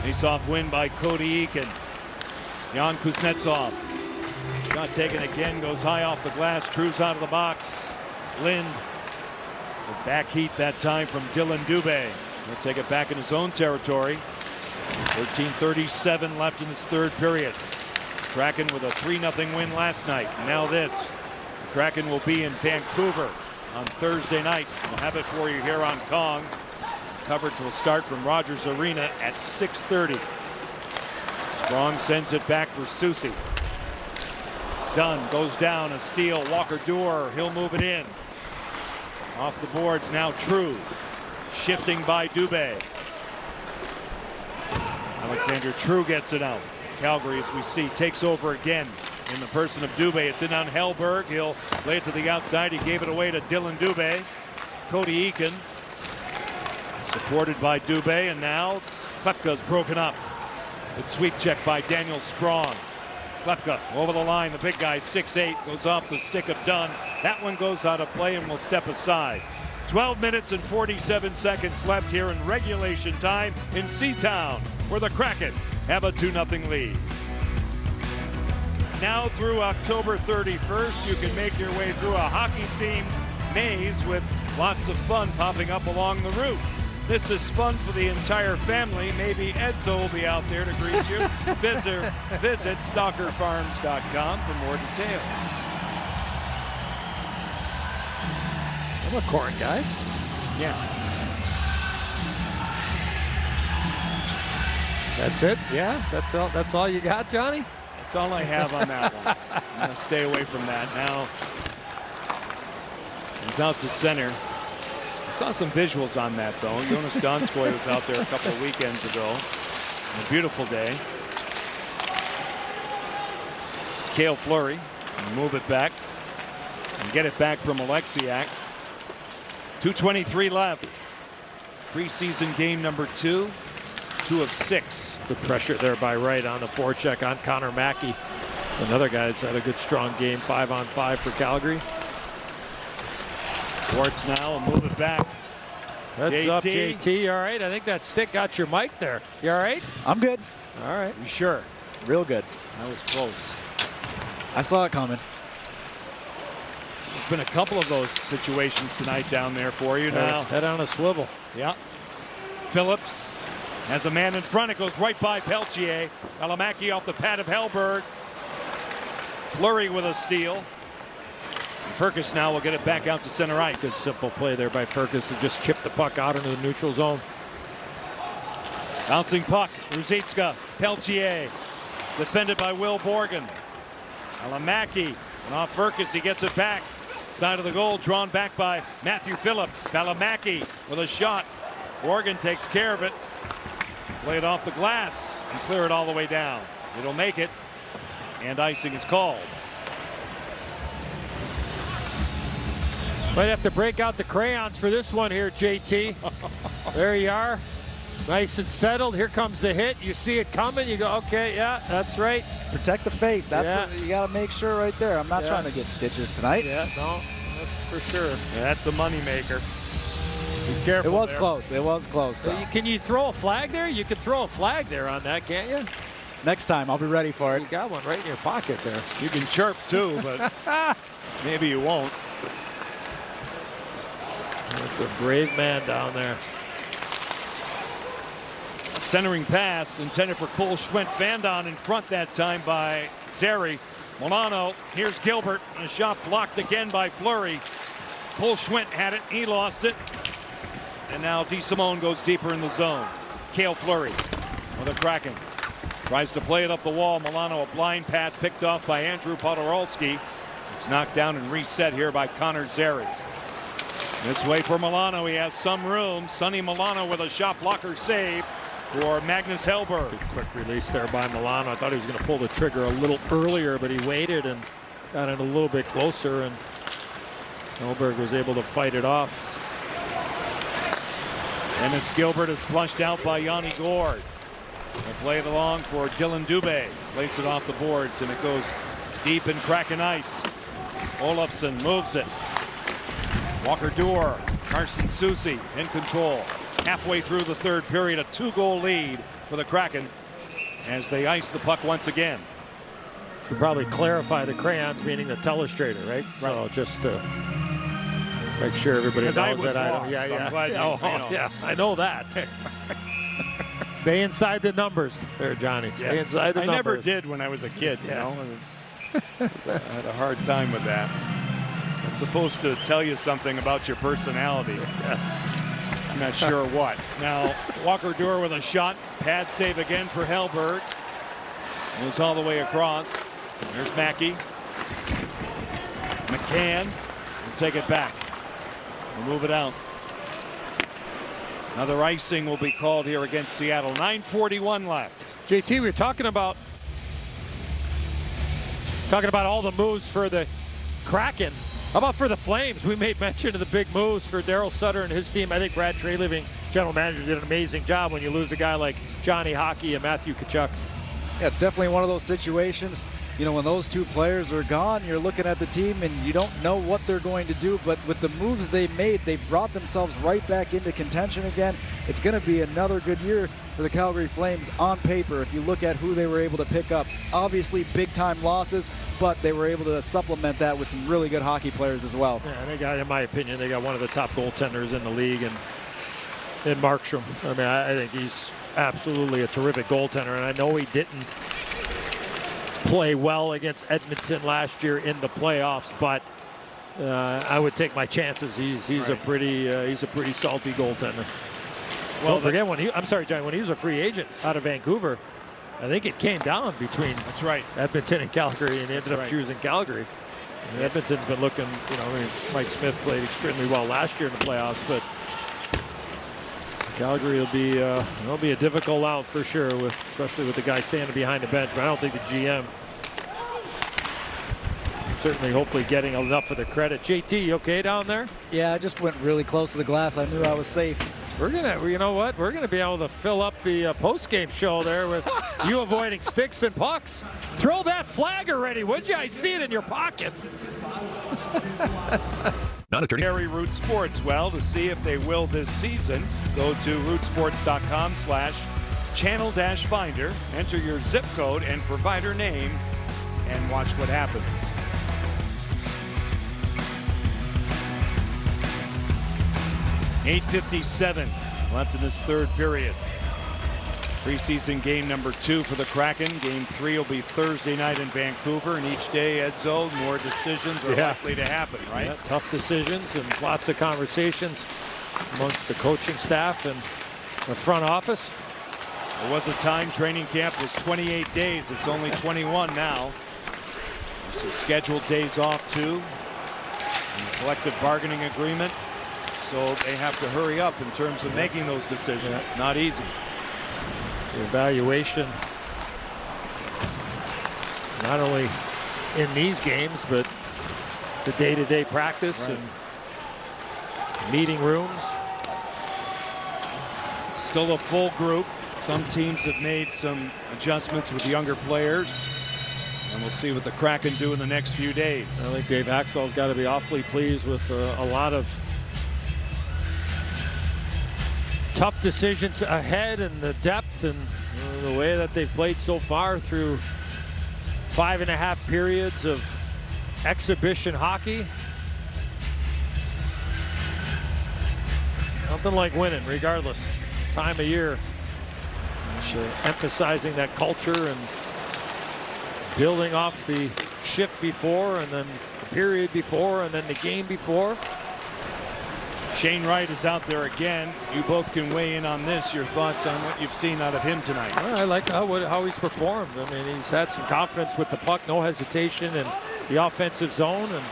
Face-off win by Cody Eakin. Jan Kuznetsov. Shot taken again, goes high off the glass. True's out of the box. Lind with back heat that time from Dylan Dubé. He'll take it back in his own territory. 13:37 left in this third period. Kraken with a 3-0 win last night. Now this. The Kraken will be in Vancouver on Thursday night. We'll have it for you here on Kong. Coverage will start from Rogers Arena at 6:30. Strong sends it back for Soucy. Dunn goes down, a steal. Walker Duehr, he'll move it in. Off the boards now True. Shifting by Dubé. Alexander True gets it out. Calgary, as we see, takes over again in the person of Dubé. It's in on Hellberg. He'll lay it to the outside. He gave it away to Dylan Dubé. Cody Eakin supported by Dubé, and now Klepka's broken up. Good sweep check by Daniel Sprong. Klepka over the line. The big guy, 6'8", goes off the stick of Dunn. That one goes out of play and will step aside. 12 minutes and 47 seconds left here in regulation time in Seatown, where the Kraken have a 2-0 lead. Now through October 31st, you can make your way through a hockey-themed maze with lots of fun popping up along the route. This is fun for the entire family. Maybe Edzo will be out there to greet you. Visit stalkerfarms.com for more details. I'm a corn guy. Yeah. That's it? Yeah? That's all you got, Johnny? That's all I have on that one. I'm going to stay away from that. Now he's out to center. I saw some visuals on that, though. Jonas Donskoy was out there a couple of weekends ago. A beautiful day. Cale Fleury move it back and get it back from Oleksiak. 2:23 left. Preseason game number 2. 2 of 6. Good pressure there by Wright on the forecheck on Connor Mackey. Another guy that's had a good strong game, 5-on-5 for Calgary. Schwartz now will move it back. That's up, JT. All right. I think that stick got your mic there. You all right? I'm good. All right. You sure? Real good. That was close. I saw it coming. There's been a couple of those situations tonight down there for you now. Head on a swivel. Yeah. Phillips has a man in front. It goes right by Peltier. Alamaki off the pad of Hellberg. Fleury with a steal. Ferkus now will get it back out to center ice. Good simple play there by Ferkus to just chip the puck out into the neutral zone. Bouncing puck. Ruzicka. Peltier. Defended by Will Borgen. Alamaki. And off Ferkus. He gets it back. Side of the goal drawn back by Matthew Phillips. Alamaki with a shot. Borgen takes care of it. Play it off the glass and clear it all the way down. It'll make it. And icing is called. Might have to break out the crayons for this one here, JT. There you are. Nice and settled. Here comes the hit. You see it coming. You go, okay, yeah, that's right. Protect the face. That's what you got to make sure right there. I'm not trying to get stitches tonight. Yeah, no, that's for sure. Yeah, that's a moneymaker. Be careful. It was there. Close. It was close, though. Can you throw a flag there? You can throw a flag there on that, can't you? Next time, I'll be ready for it. You got one right in your pocket there. You can chirp too, but maybe you won't. That's a brave man down there. Centering pass intended for Cole Schwindt. Vandon in front that time by Zary. Milano, here's Gilbert. A shot blocked again by Fleury. Cole Schwindt had it, he lost it. And now DeSimone goes deeper in the zone. Cale Fleury with a Kraken. Tries to play it up the wall. Milano, a blind pass picked off by Andrew Podorowski. It's knocked down and reset here by Connor Zary. This way for Milano, he has some room. Sonny Milano with a shot blocker save for Magnus Hellberg. Quick release there by Milano. I thought he was going to pull the trigger a little earlier, but he waited and got it a little bit closer, and Hellberg was able to fight it off. Dennis Gilbert is flushed out by Yanni Gourde. They play it along for Dylan Dubé. Plays it off the boards, and it goes deep in Kraken ice. Olofsson moves it. Walker Duehr, Carson Soucy in control. Halfway through the third period, a 2-goal lead for the Kraken as they ice the puck once again. Should probably clarify the crayons, meaning the telestrator, right? So just to make sure everybody knows I was that lost. item. Yeah, I'm glad you know. Yeah, I know that. Stay inside the numbers there, Johnny. Stay inside the numbers. I never did when I was a kid, you know. I had a hard time with that. It's supposed to tell you something about your personality. I'm not sure what. Now, Walker Duehr with a shot. Pad save again for Hellberg. Moves all the way across. There's Mackey. McCann will take it back. We'll move it out. Another icing will be called here against Seattle. 9:41 left. JT, we were talking about all the moves for the Kraken. How about for the Flames? We made mention of the big moves for Daryl Sutter and his team. I think Brad Treliving, general manager, did an amazing job when you lose a guy like Johnny Hockey and Matthew Tkachuk. Yeah, it's definitely one of those situations. You know, when those two players are gone, you're looking at the team and you don't know what they're going to do. But with the moves they made, they brought themselves right back into contention again. It's going to be another good year for the Calgary Flames on paper if you look at who they were able to pick up. Obviously, big-time losses, but they were able to supplement that with some really good hockey players as well. Yeah, they got, in my opinion, they got one of the top goaltenders in the league, and in Markstrom. I mean, I think he's absolutely a terrific goaltender, and I know he didn't play well against Edmonton last year in the playoffs, but I would take my chances. He's a pretty salty goaltender. Well, don't forget I'm sorry, John, when he was a free agent out of Vancouver, I think it came down between Edmonton and Calgary, and he ended up choosing Calgary. And Edmonton's been looking, you know, I mean, Mike Smith played extremely well last year in the playoffs, but Calgary will be it'll be a difficult out for sure, especially with the guy standing behind the bench. But I don't think the GM certainly, hopefully, getting enough of the credit. JT, you okay down there? Yeah, I just went really close to the glass. I knew I was safe. We're gonna, you know what? We're gonna be able to fill up the post-game show there with you avoiding sticks and pucks. Throw that flag already, would you? I see it in your pocket. Not attorney. Carry Root Sports. Well, to see if they will this season, go to rootsports.com/channel-finder, enter your zip code and provider name, and watch what happens. .857 left in this third period. Preseason game number 2 for the Kraken. Game 3 will be Thursday night in Vancouver, and each day, Edzo, more decisions are likely to happen, right? Yeah, tough decisions and lots of conversations amongst the coaching staff and the front office. There was a time training camp was 28 days. It's only 21 now. There's some scheduled days off, too. And a collective bargaining agreement. So they have to hurry up in terms of making those decisions. Yeah. Not easy. The evaluation, not only in these games, but the day-to-day practice and meeting rooms. Still a full group. Some teams have made some adjustments with younger players. And we'll see what the Kraken do in the next few days. I think Dave Axel's got to be awfully pleased with a lot of tough decisions ahead, and the depth and the way that they've played so far through 5.5 periods of exhibition hockey. Nothing like winning, regardless time of year. Sure. Emphasizing that culture and building off the shift before, and then the period before, and then the game before. Shane Wright is out there again. You both can weigh in on this. Your thoughts on what you've seen out of him tonight? Well, I like how he's performed. I mean, he's had some confidence with the puck, no hesitation in the offensive zone, and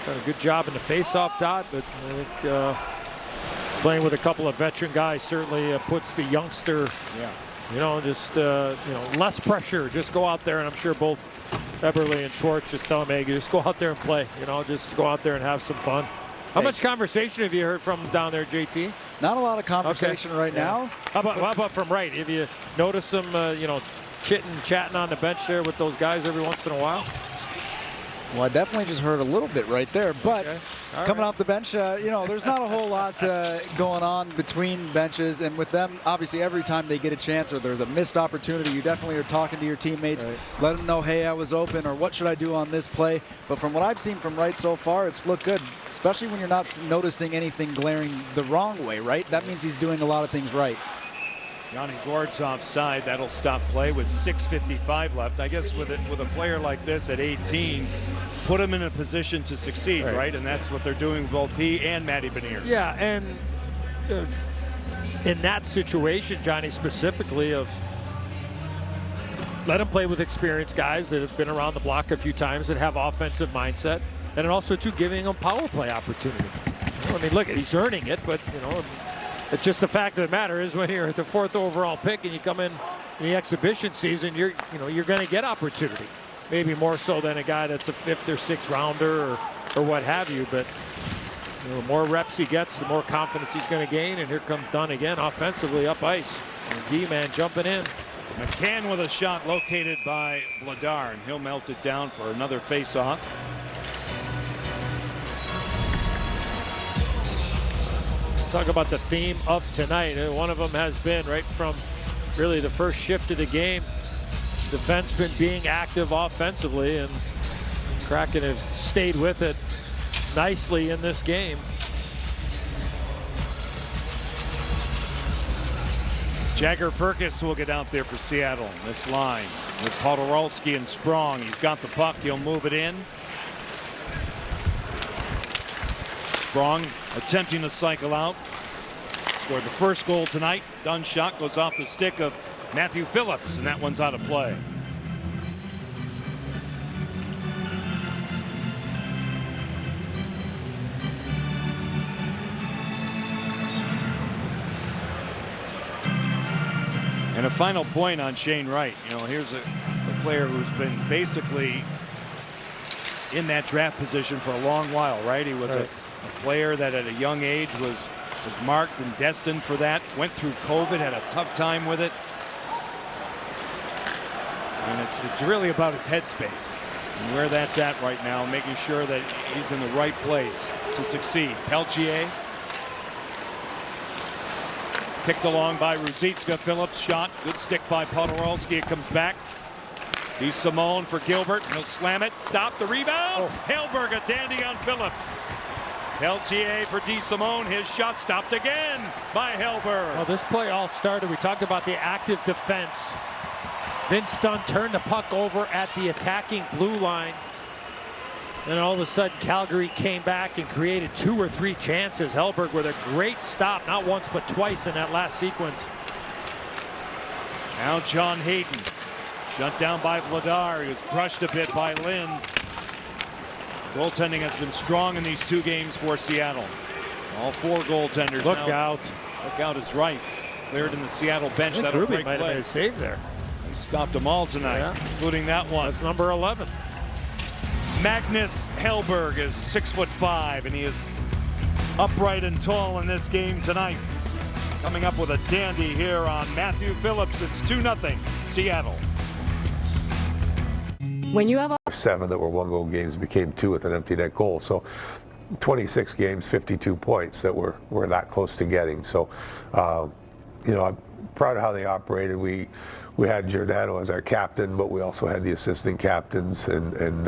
done a good job in the face-off dot. But I think playing with a couple of veteran guys certainly puts the youngster, just less pressure. Just go out there, and I'm sure both Eberle and Schwartz just tell him, hey, just go out there and play. Just go out there and have some fun. How much conversation have you heard from down there, JT? Not a lot of conversation right now. How about from Wright? Have you noticed them, chatting on the bench there with those guys every once in a while? Well, I definitely just heard a little bit right there, but coming off the bench, there's not a whole lot going on between benches, and with them, obviously, every time they get a chance or there's a missed opportunity, you definitely are talking to your teammates, let them know, hey, I was open, or what should I do on this play? But from what I've seen from Wright so far, it's looked good, especially when you're not noticing anything glaring the wrong way, right? That means he's doing a lot of things right. Yanni Gourde's offside. That'll stop play with 6:55 left. I guess with a player like this at 18, put him in a position to succeed, right? And that's what they're doing, both he and Matty Beniers. Yeah, and in that situation, Johnny, specifically, of let him play with experienced guys that have been around the block a few times that have offensive mindset, and also too giving him power play opportunity. I mean, look, he's earning it, but it's just the fact of the matter is when you're at the 4th overall pick and you come in the exhibition season, you're going to get opportunity. Maybe more so than a guy that's a 5th or 6th rounder or what have you. But the more reps he gets, the more confidence he's going to gain. And here comes Dunn again, offensively up ice. And D-man jumping in. McCann with a shot located by Vladar, and he'll melt it down for another face-off. Talk about the theme of tonight. One of them has been right from really the first shift of the game. Defensemen being active offensively, and Kraken have stayed with it nicely in this game. Jagger Firkus will get out there for Seattle in this line with Podorowski and Sprong. He's got the puck. He'll move it in. Sprong attempting to cycle out. Scored the first goal tonight. Dunn's shot goes off the stick of Matthew Phillips, and that one's out of play. And a final point on Shane Wright. Here's a player who's been basically in that draft position for a long while, right? He was a player that at a young age was marked and destined for that. Went through COVID, had a tough time with it. And it's really about his headspace and where that's at right now, making sure that he's in the right place to succeed. Peltier kicked along by Ruzicka. Phillips shot. Good stick by Podorowski. It comes back. DeSimone for Gilbert. He'll slam it. Stop the rebound. Hellberg a dandy on Phillips. Peltier for DeSimone. His shot stopped again by Hellberg. Well, this play all started. We talked about the active defense. Vince Dunn turned the puck over at the attacking blue line. Then all of a sudden, Calgary came back and created 2 or 3 chances. Hellberg with a great stop, not once but twice in that last sequence. Now John Hayden, shut down by Vladar. He was brushed a bit by Lind. Goaltending has been strong in these 2 games for Seattle. All 4 goaltenders. Look out. Look out is right. Cleared in the Seattle bench. I think That'll Ruby break might play. have made a save there. He stopped them all tonight, including that one. That's number 11. Magnus Hellberg is 6'5", and he is upright and tall in this game tonight. Coming up with a dandy here on Matthew Phillips. It's 2-0 Seattle. When you have 7 that were 1-goal games became 2 with an empty net goal. So 26 games, 52 points that we're that close to getting. So, I'm proud of how they operated. We had Giordano as our captain, but we also had the assistant captains and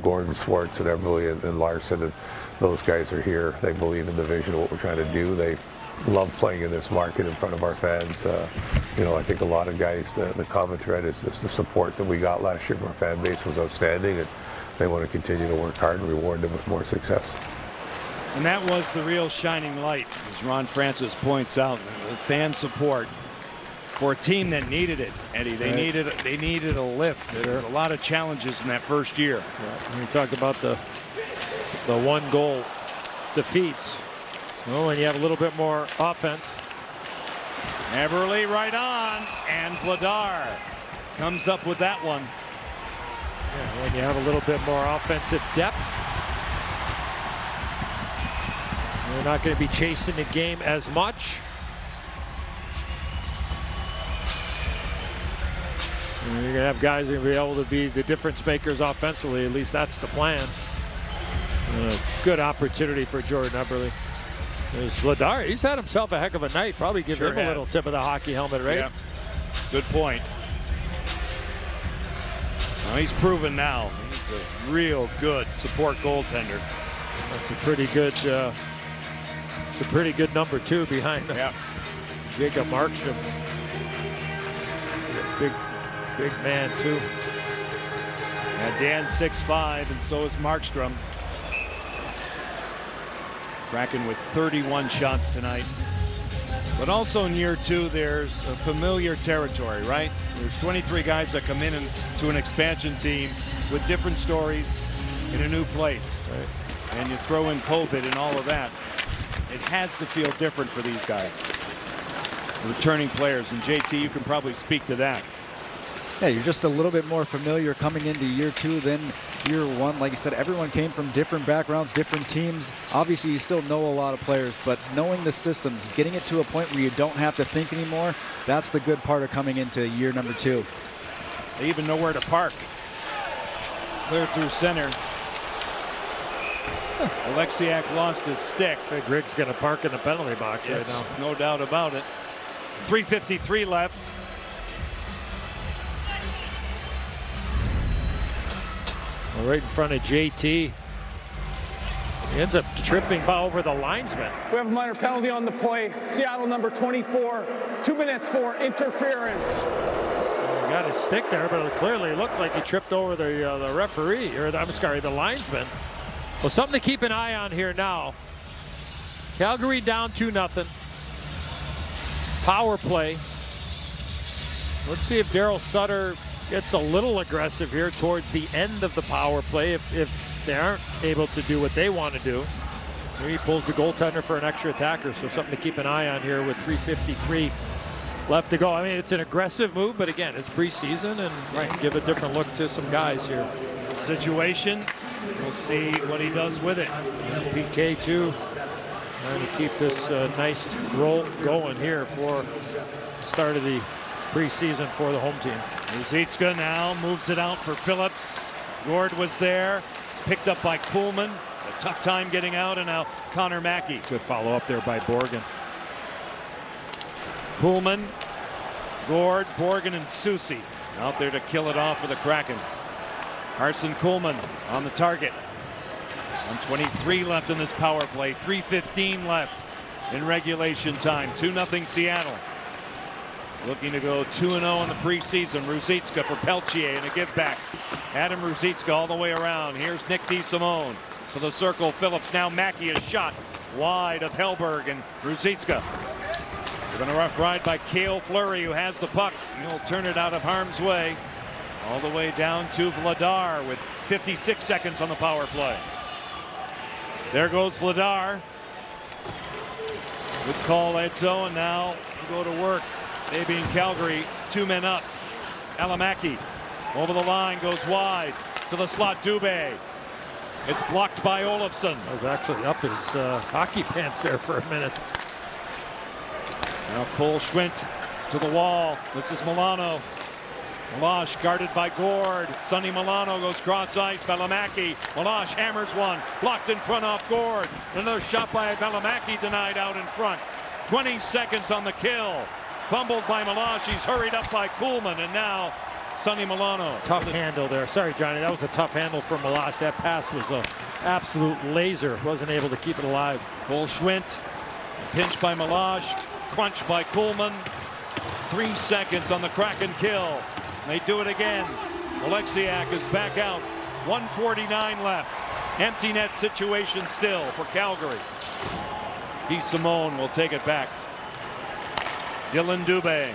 Gordon, Schwartz, and Eberle and Larson. And those guys are here. They believe in the vision of what we're trying to do. They love playing in this market in front of our fans. You know, I think a lot of guys, the common thread is just the support that we got last year from our fan base was outstanding, and they want to continue to work hard and reward them with more success. And that was the real shining light, as Ron Francis points out, the fan support for a team that needed it, Eddie. They needed a lift. There was a lot of challenges in that first year. Yeah. We talked about the one goal defeats. Well, when you have a little bit more offense. Eberle right on, and Vladar comes up with that one. Yeah, when you have a little bit more offensive depth, you're not going to be chasing the game as much. And you're going to have guys who will be able to be the difference makers offensively. At least that's the plan. And a good opportunity for Jordan Eberle. There's Vladar. He's had himself a heck of a night. Probably give him a little tip of the hockey helmet, right? Yeah. Good point. Well, he's proven now. He's a real good support goaltender. That's a pretty good. It's a pretty good number 2 behind Jacob Markstrom. Big man too. And Dan's 6'5", and so is Markstrom. Kraken with 31 shots tonight. But also in year 2, there's a familiar territory, right? There's 23 guys that come in to an expansion team with different stories in a new place. Right. And you throw in COVID and all of that. It has to feel different for these guys. Returning players. And JT, you can probably speak to that. Yeah, you're just a little bit more familiar coming into year 2 than year 1. Like you said, everyone came from different backgrounds, different teams. Obviously, you still know a lot of players, but knowing the systems, getting it to a point where you don't have to think anymore, that's the good part of coming into year number 2. They even know where to park. Clear through center. Oleksiak lost his stick. Big Rick's going to park in the penalty box right now. No doubt about it. 3:53 left. Right in front of JT. He ends up tripping over the linesman. We have a minor penalty on the play. Seattle number 24, 2 minutes for interference. He got his stick there, but it clearly looked like he tripped over the referee, or I'm sorry, the linesman. Well, something to keep an eye on here now. Calgary down 2-0. Power play. Let's see if Daryl Sutter gets a little aggressive here towards the end of the power play if they aren't able to do what they want to do. Maybe he pulls the goaltender for an extra attacker, so something to keep an eye on here with 3:53 left to go. I mean, it's an aggressive move, but again, it's preseason and give a different look to some guys here. Situation, we'll see what he does with it. PK too, trying to keep this nice roll going here for the start of the preseason for the home team. Ruzicka now moves it out for Phillips. Gord was there. It's picked up by Kuhlman. A tough time getting out, and now Connor Mackey. Good follow up there by Borgen. Kuhlman, Gord, Borgen, and Soucy out there to kill it off for the Kraken. Carson Kuhlman on the target. 1:23 left in this power play. 3:15 left in regulation time. 2-0 Seattle. Looking to go 2-0 in the preseason. Ruzicka for Peltier and a give back. Adam Ruzicka all the way around. Here's Nick DeSimone for the circle. Phillips, now Mackey, a shot wide of Hellberg, and Ruzicka. Given a rough ride by Cale Fleury, who has the puck. He'll turn it out of harm's way. All the way down to Vladar with 56 seconds on the power play. There goes Vladar. Good call, Edzo, and now we'll go to work. They being Calgary, 2 men up. Alamaki over the line, goes wide to the slot. Dubé. It's blocked by Olofsson. I was actually up his hockey pants there for a minute. Now Cole Schwint to the wall. This is Milano. Malash guarded by Gord. Sonny Milano goes cross ice. Valimaki. Malash hammers one. Blocked in front off Gord. Another shot by Valimaki denied out in front. 20 seconds on the kill. Fumbled by Malash. He's hurried up by Kuhlman. And now Sonny Milano. Tough handle there. Sorry, Johnny. That was a tough handle for Milosh. That pass was an absolute laser. Wasn't able to keep it alive. Cole Schwindt. Pinch by Milosh. Crunch by Kuhlman. 3 seconds on the Kraken kill. They do it again. Oleksiak is back out. 1:49 left. Empty net situation still for Calgary. DeSimone will take it back. Dylan Dubé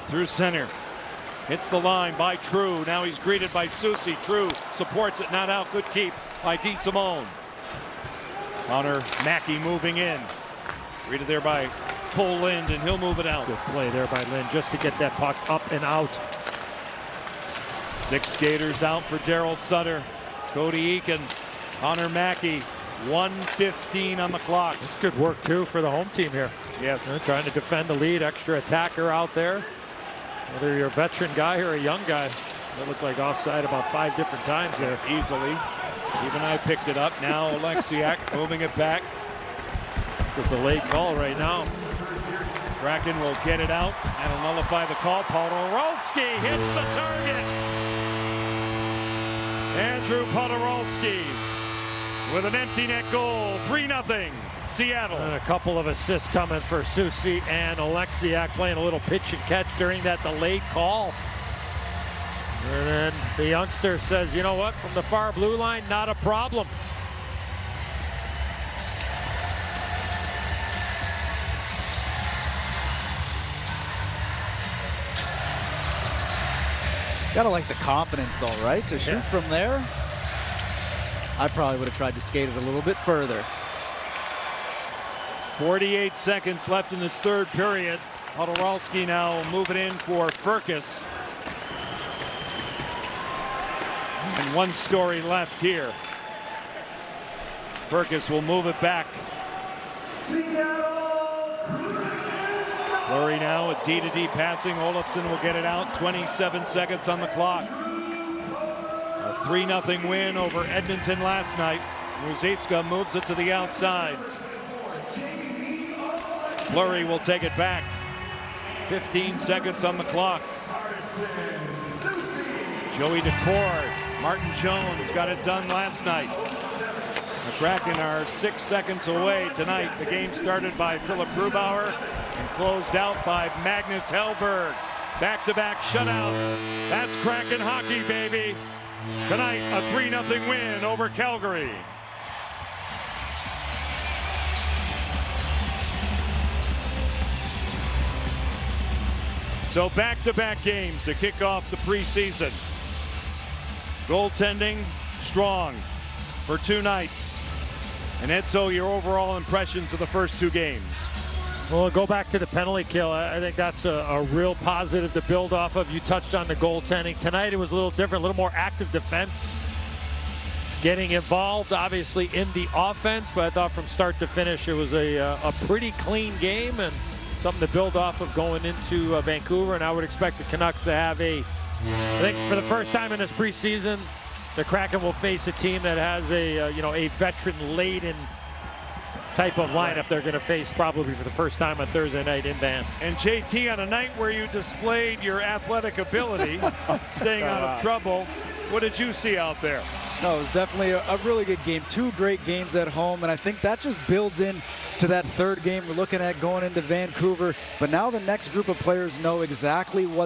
through center. Hits the line by True. Now he's greeted by Soucy. True supports it. Not out. Good keep by DeSimone. Connor Mackey moving in. Greeted there by Cole Lind, and he'll move it out. Good play there by Lind just to get that puck up and out. 6 skaters out for Daryl Sutter. Cody Eakin. Connor Mackey. 1:15 on the clock. It's good work too for the home team here. Yes. They're trying to defend the lead. Extra attacker out there. Whether you're a veteran guy or a young guy. That looked like offside about 5 different times there. Easily. Even I picked it up. Now Oleksiak moving it back. It's a delayed call right now. Kraken will get it out and will nullify the call. Podorowski hits the target. Andrew Podorowski with an empty net goal. 3-0 Seattle. And a couple of assists coming for Soucy and Oleksiak, playing a little pitch and catch during that delayed call. And then the youngster says, you know what, from the far blue line, not a problem. Gotta like the confidence though, right? To shoot from there. I probably would have tried to skate it a little bit further. 48 seconds left in this third period. Podorowski now moving in for Furcus. And 1 story left here. Furcus will move it back. Fleury now with D-to-D passing. Olofsson will get it out. 27 seconds on the clock. A 3-0 win over Edmonton last night. Ruzicka moves it to the outside. Fleury will take it back. 15 seconds on the clock. Joey Decord. Martin Jones got it done last night. The Kraken are 6 seconds away tonight. The game started by Philip Grubauer and closed out by Magnus Hellberg. Back-to-back shutouts. That's Kraken hockey, baby. Tonight, a 3-0 win over Calgary. So back-to-back games to kick off the preseason. Goaltending strong for 2 nights. And Edzo, your overall impressions of the first 2 games? Well, go back to the penalty kill. I think that's a real positive to build off of. You touched on the goaltending. Tonight it was a little different, a little more active defense. Getting involved, obviously, in the offense, but I thought from start to finish it was a pretty clean game and something to build off of going into Vancouver. And I would expect the Canucks to have I think for the first time in this preseason, the Kraken will face a team that has a veteran-laden type of lineup they're going to face probably for the first time on Thursday night in Van. And JT, on a night where you displayed your athletic ability, staying out of trouble, what did you see out there? No, it was definitely a really good game. 2 great games at home, and I think that just builds in to that third game we're looking at going into Vancouver. But now the next group of players know exactly what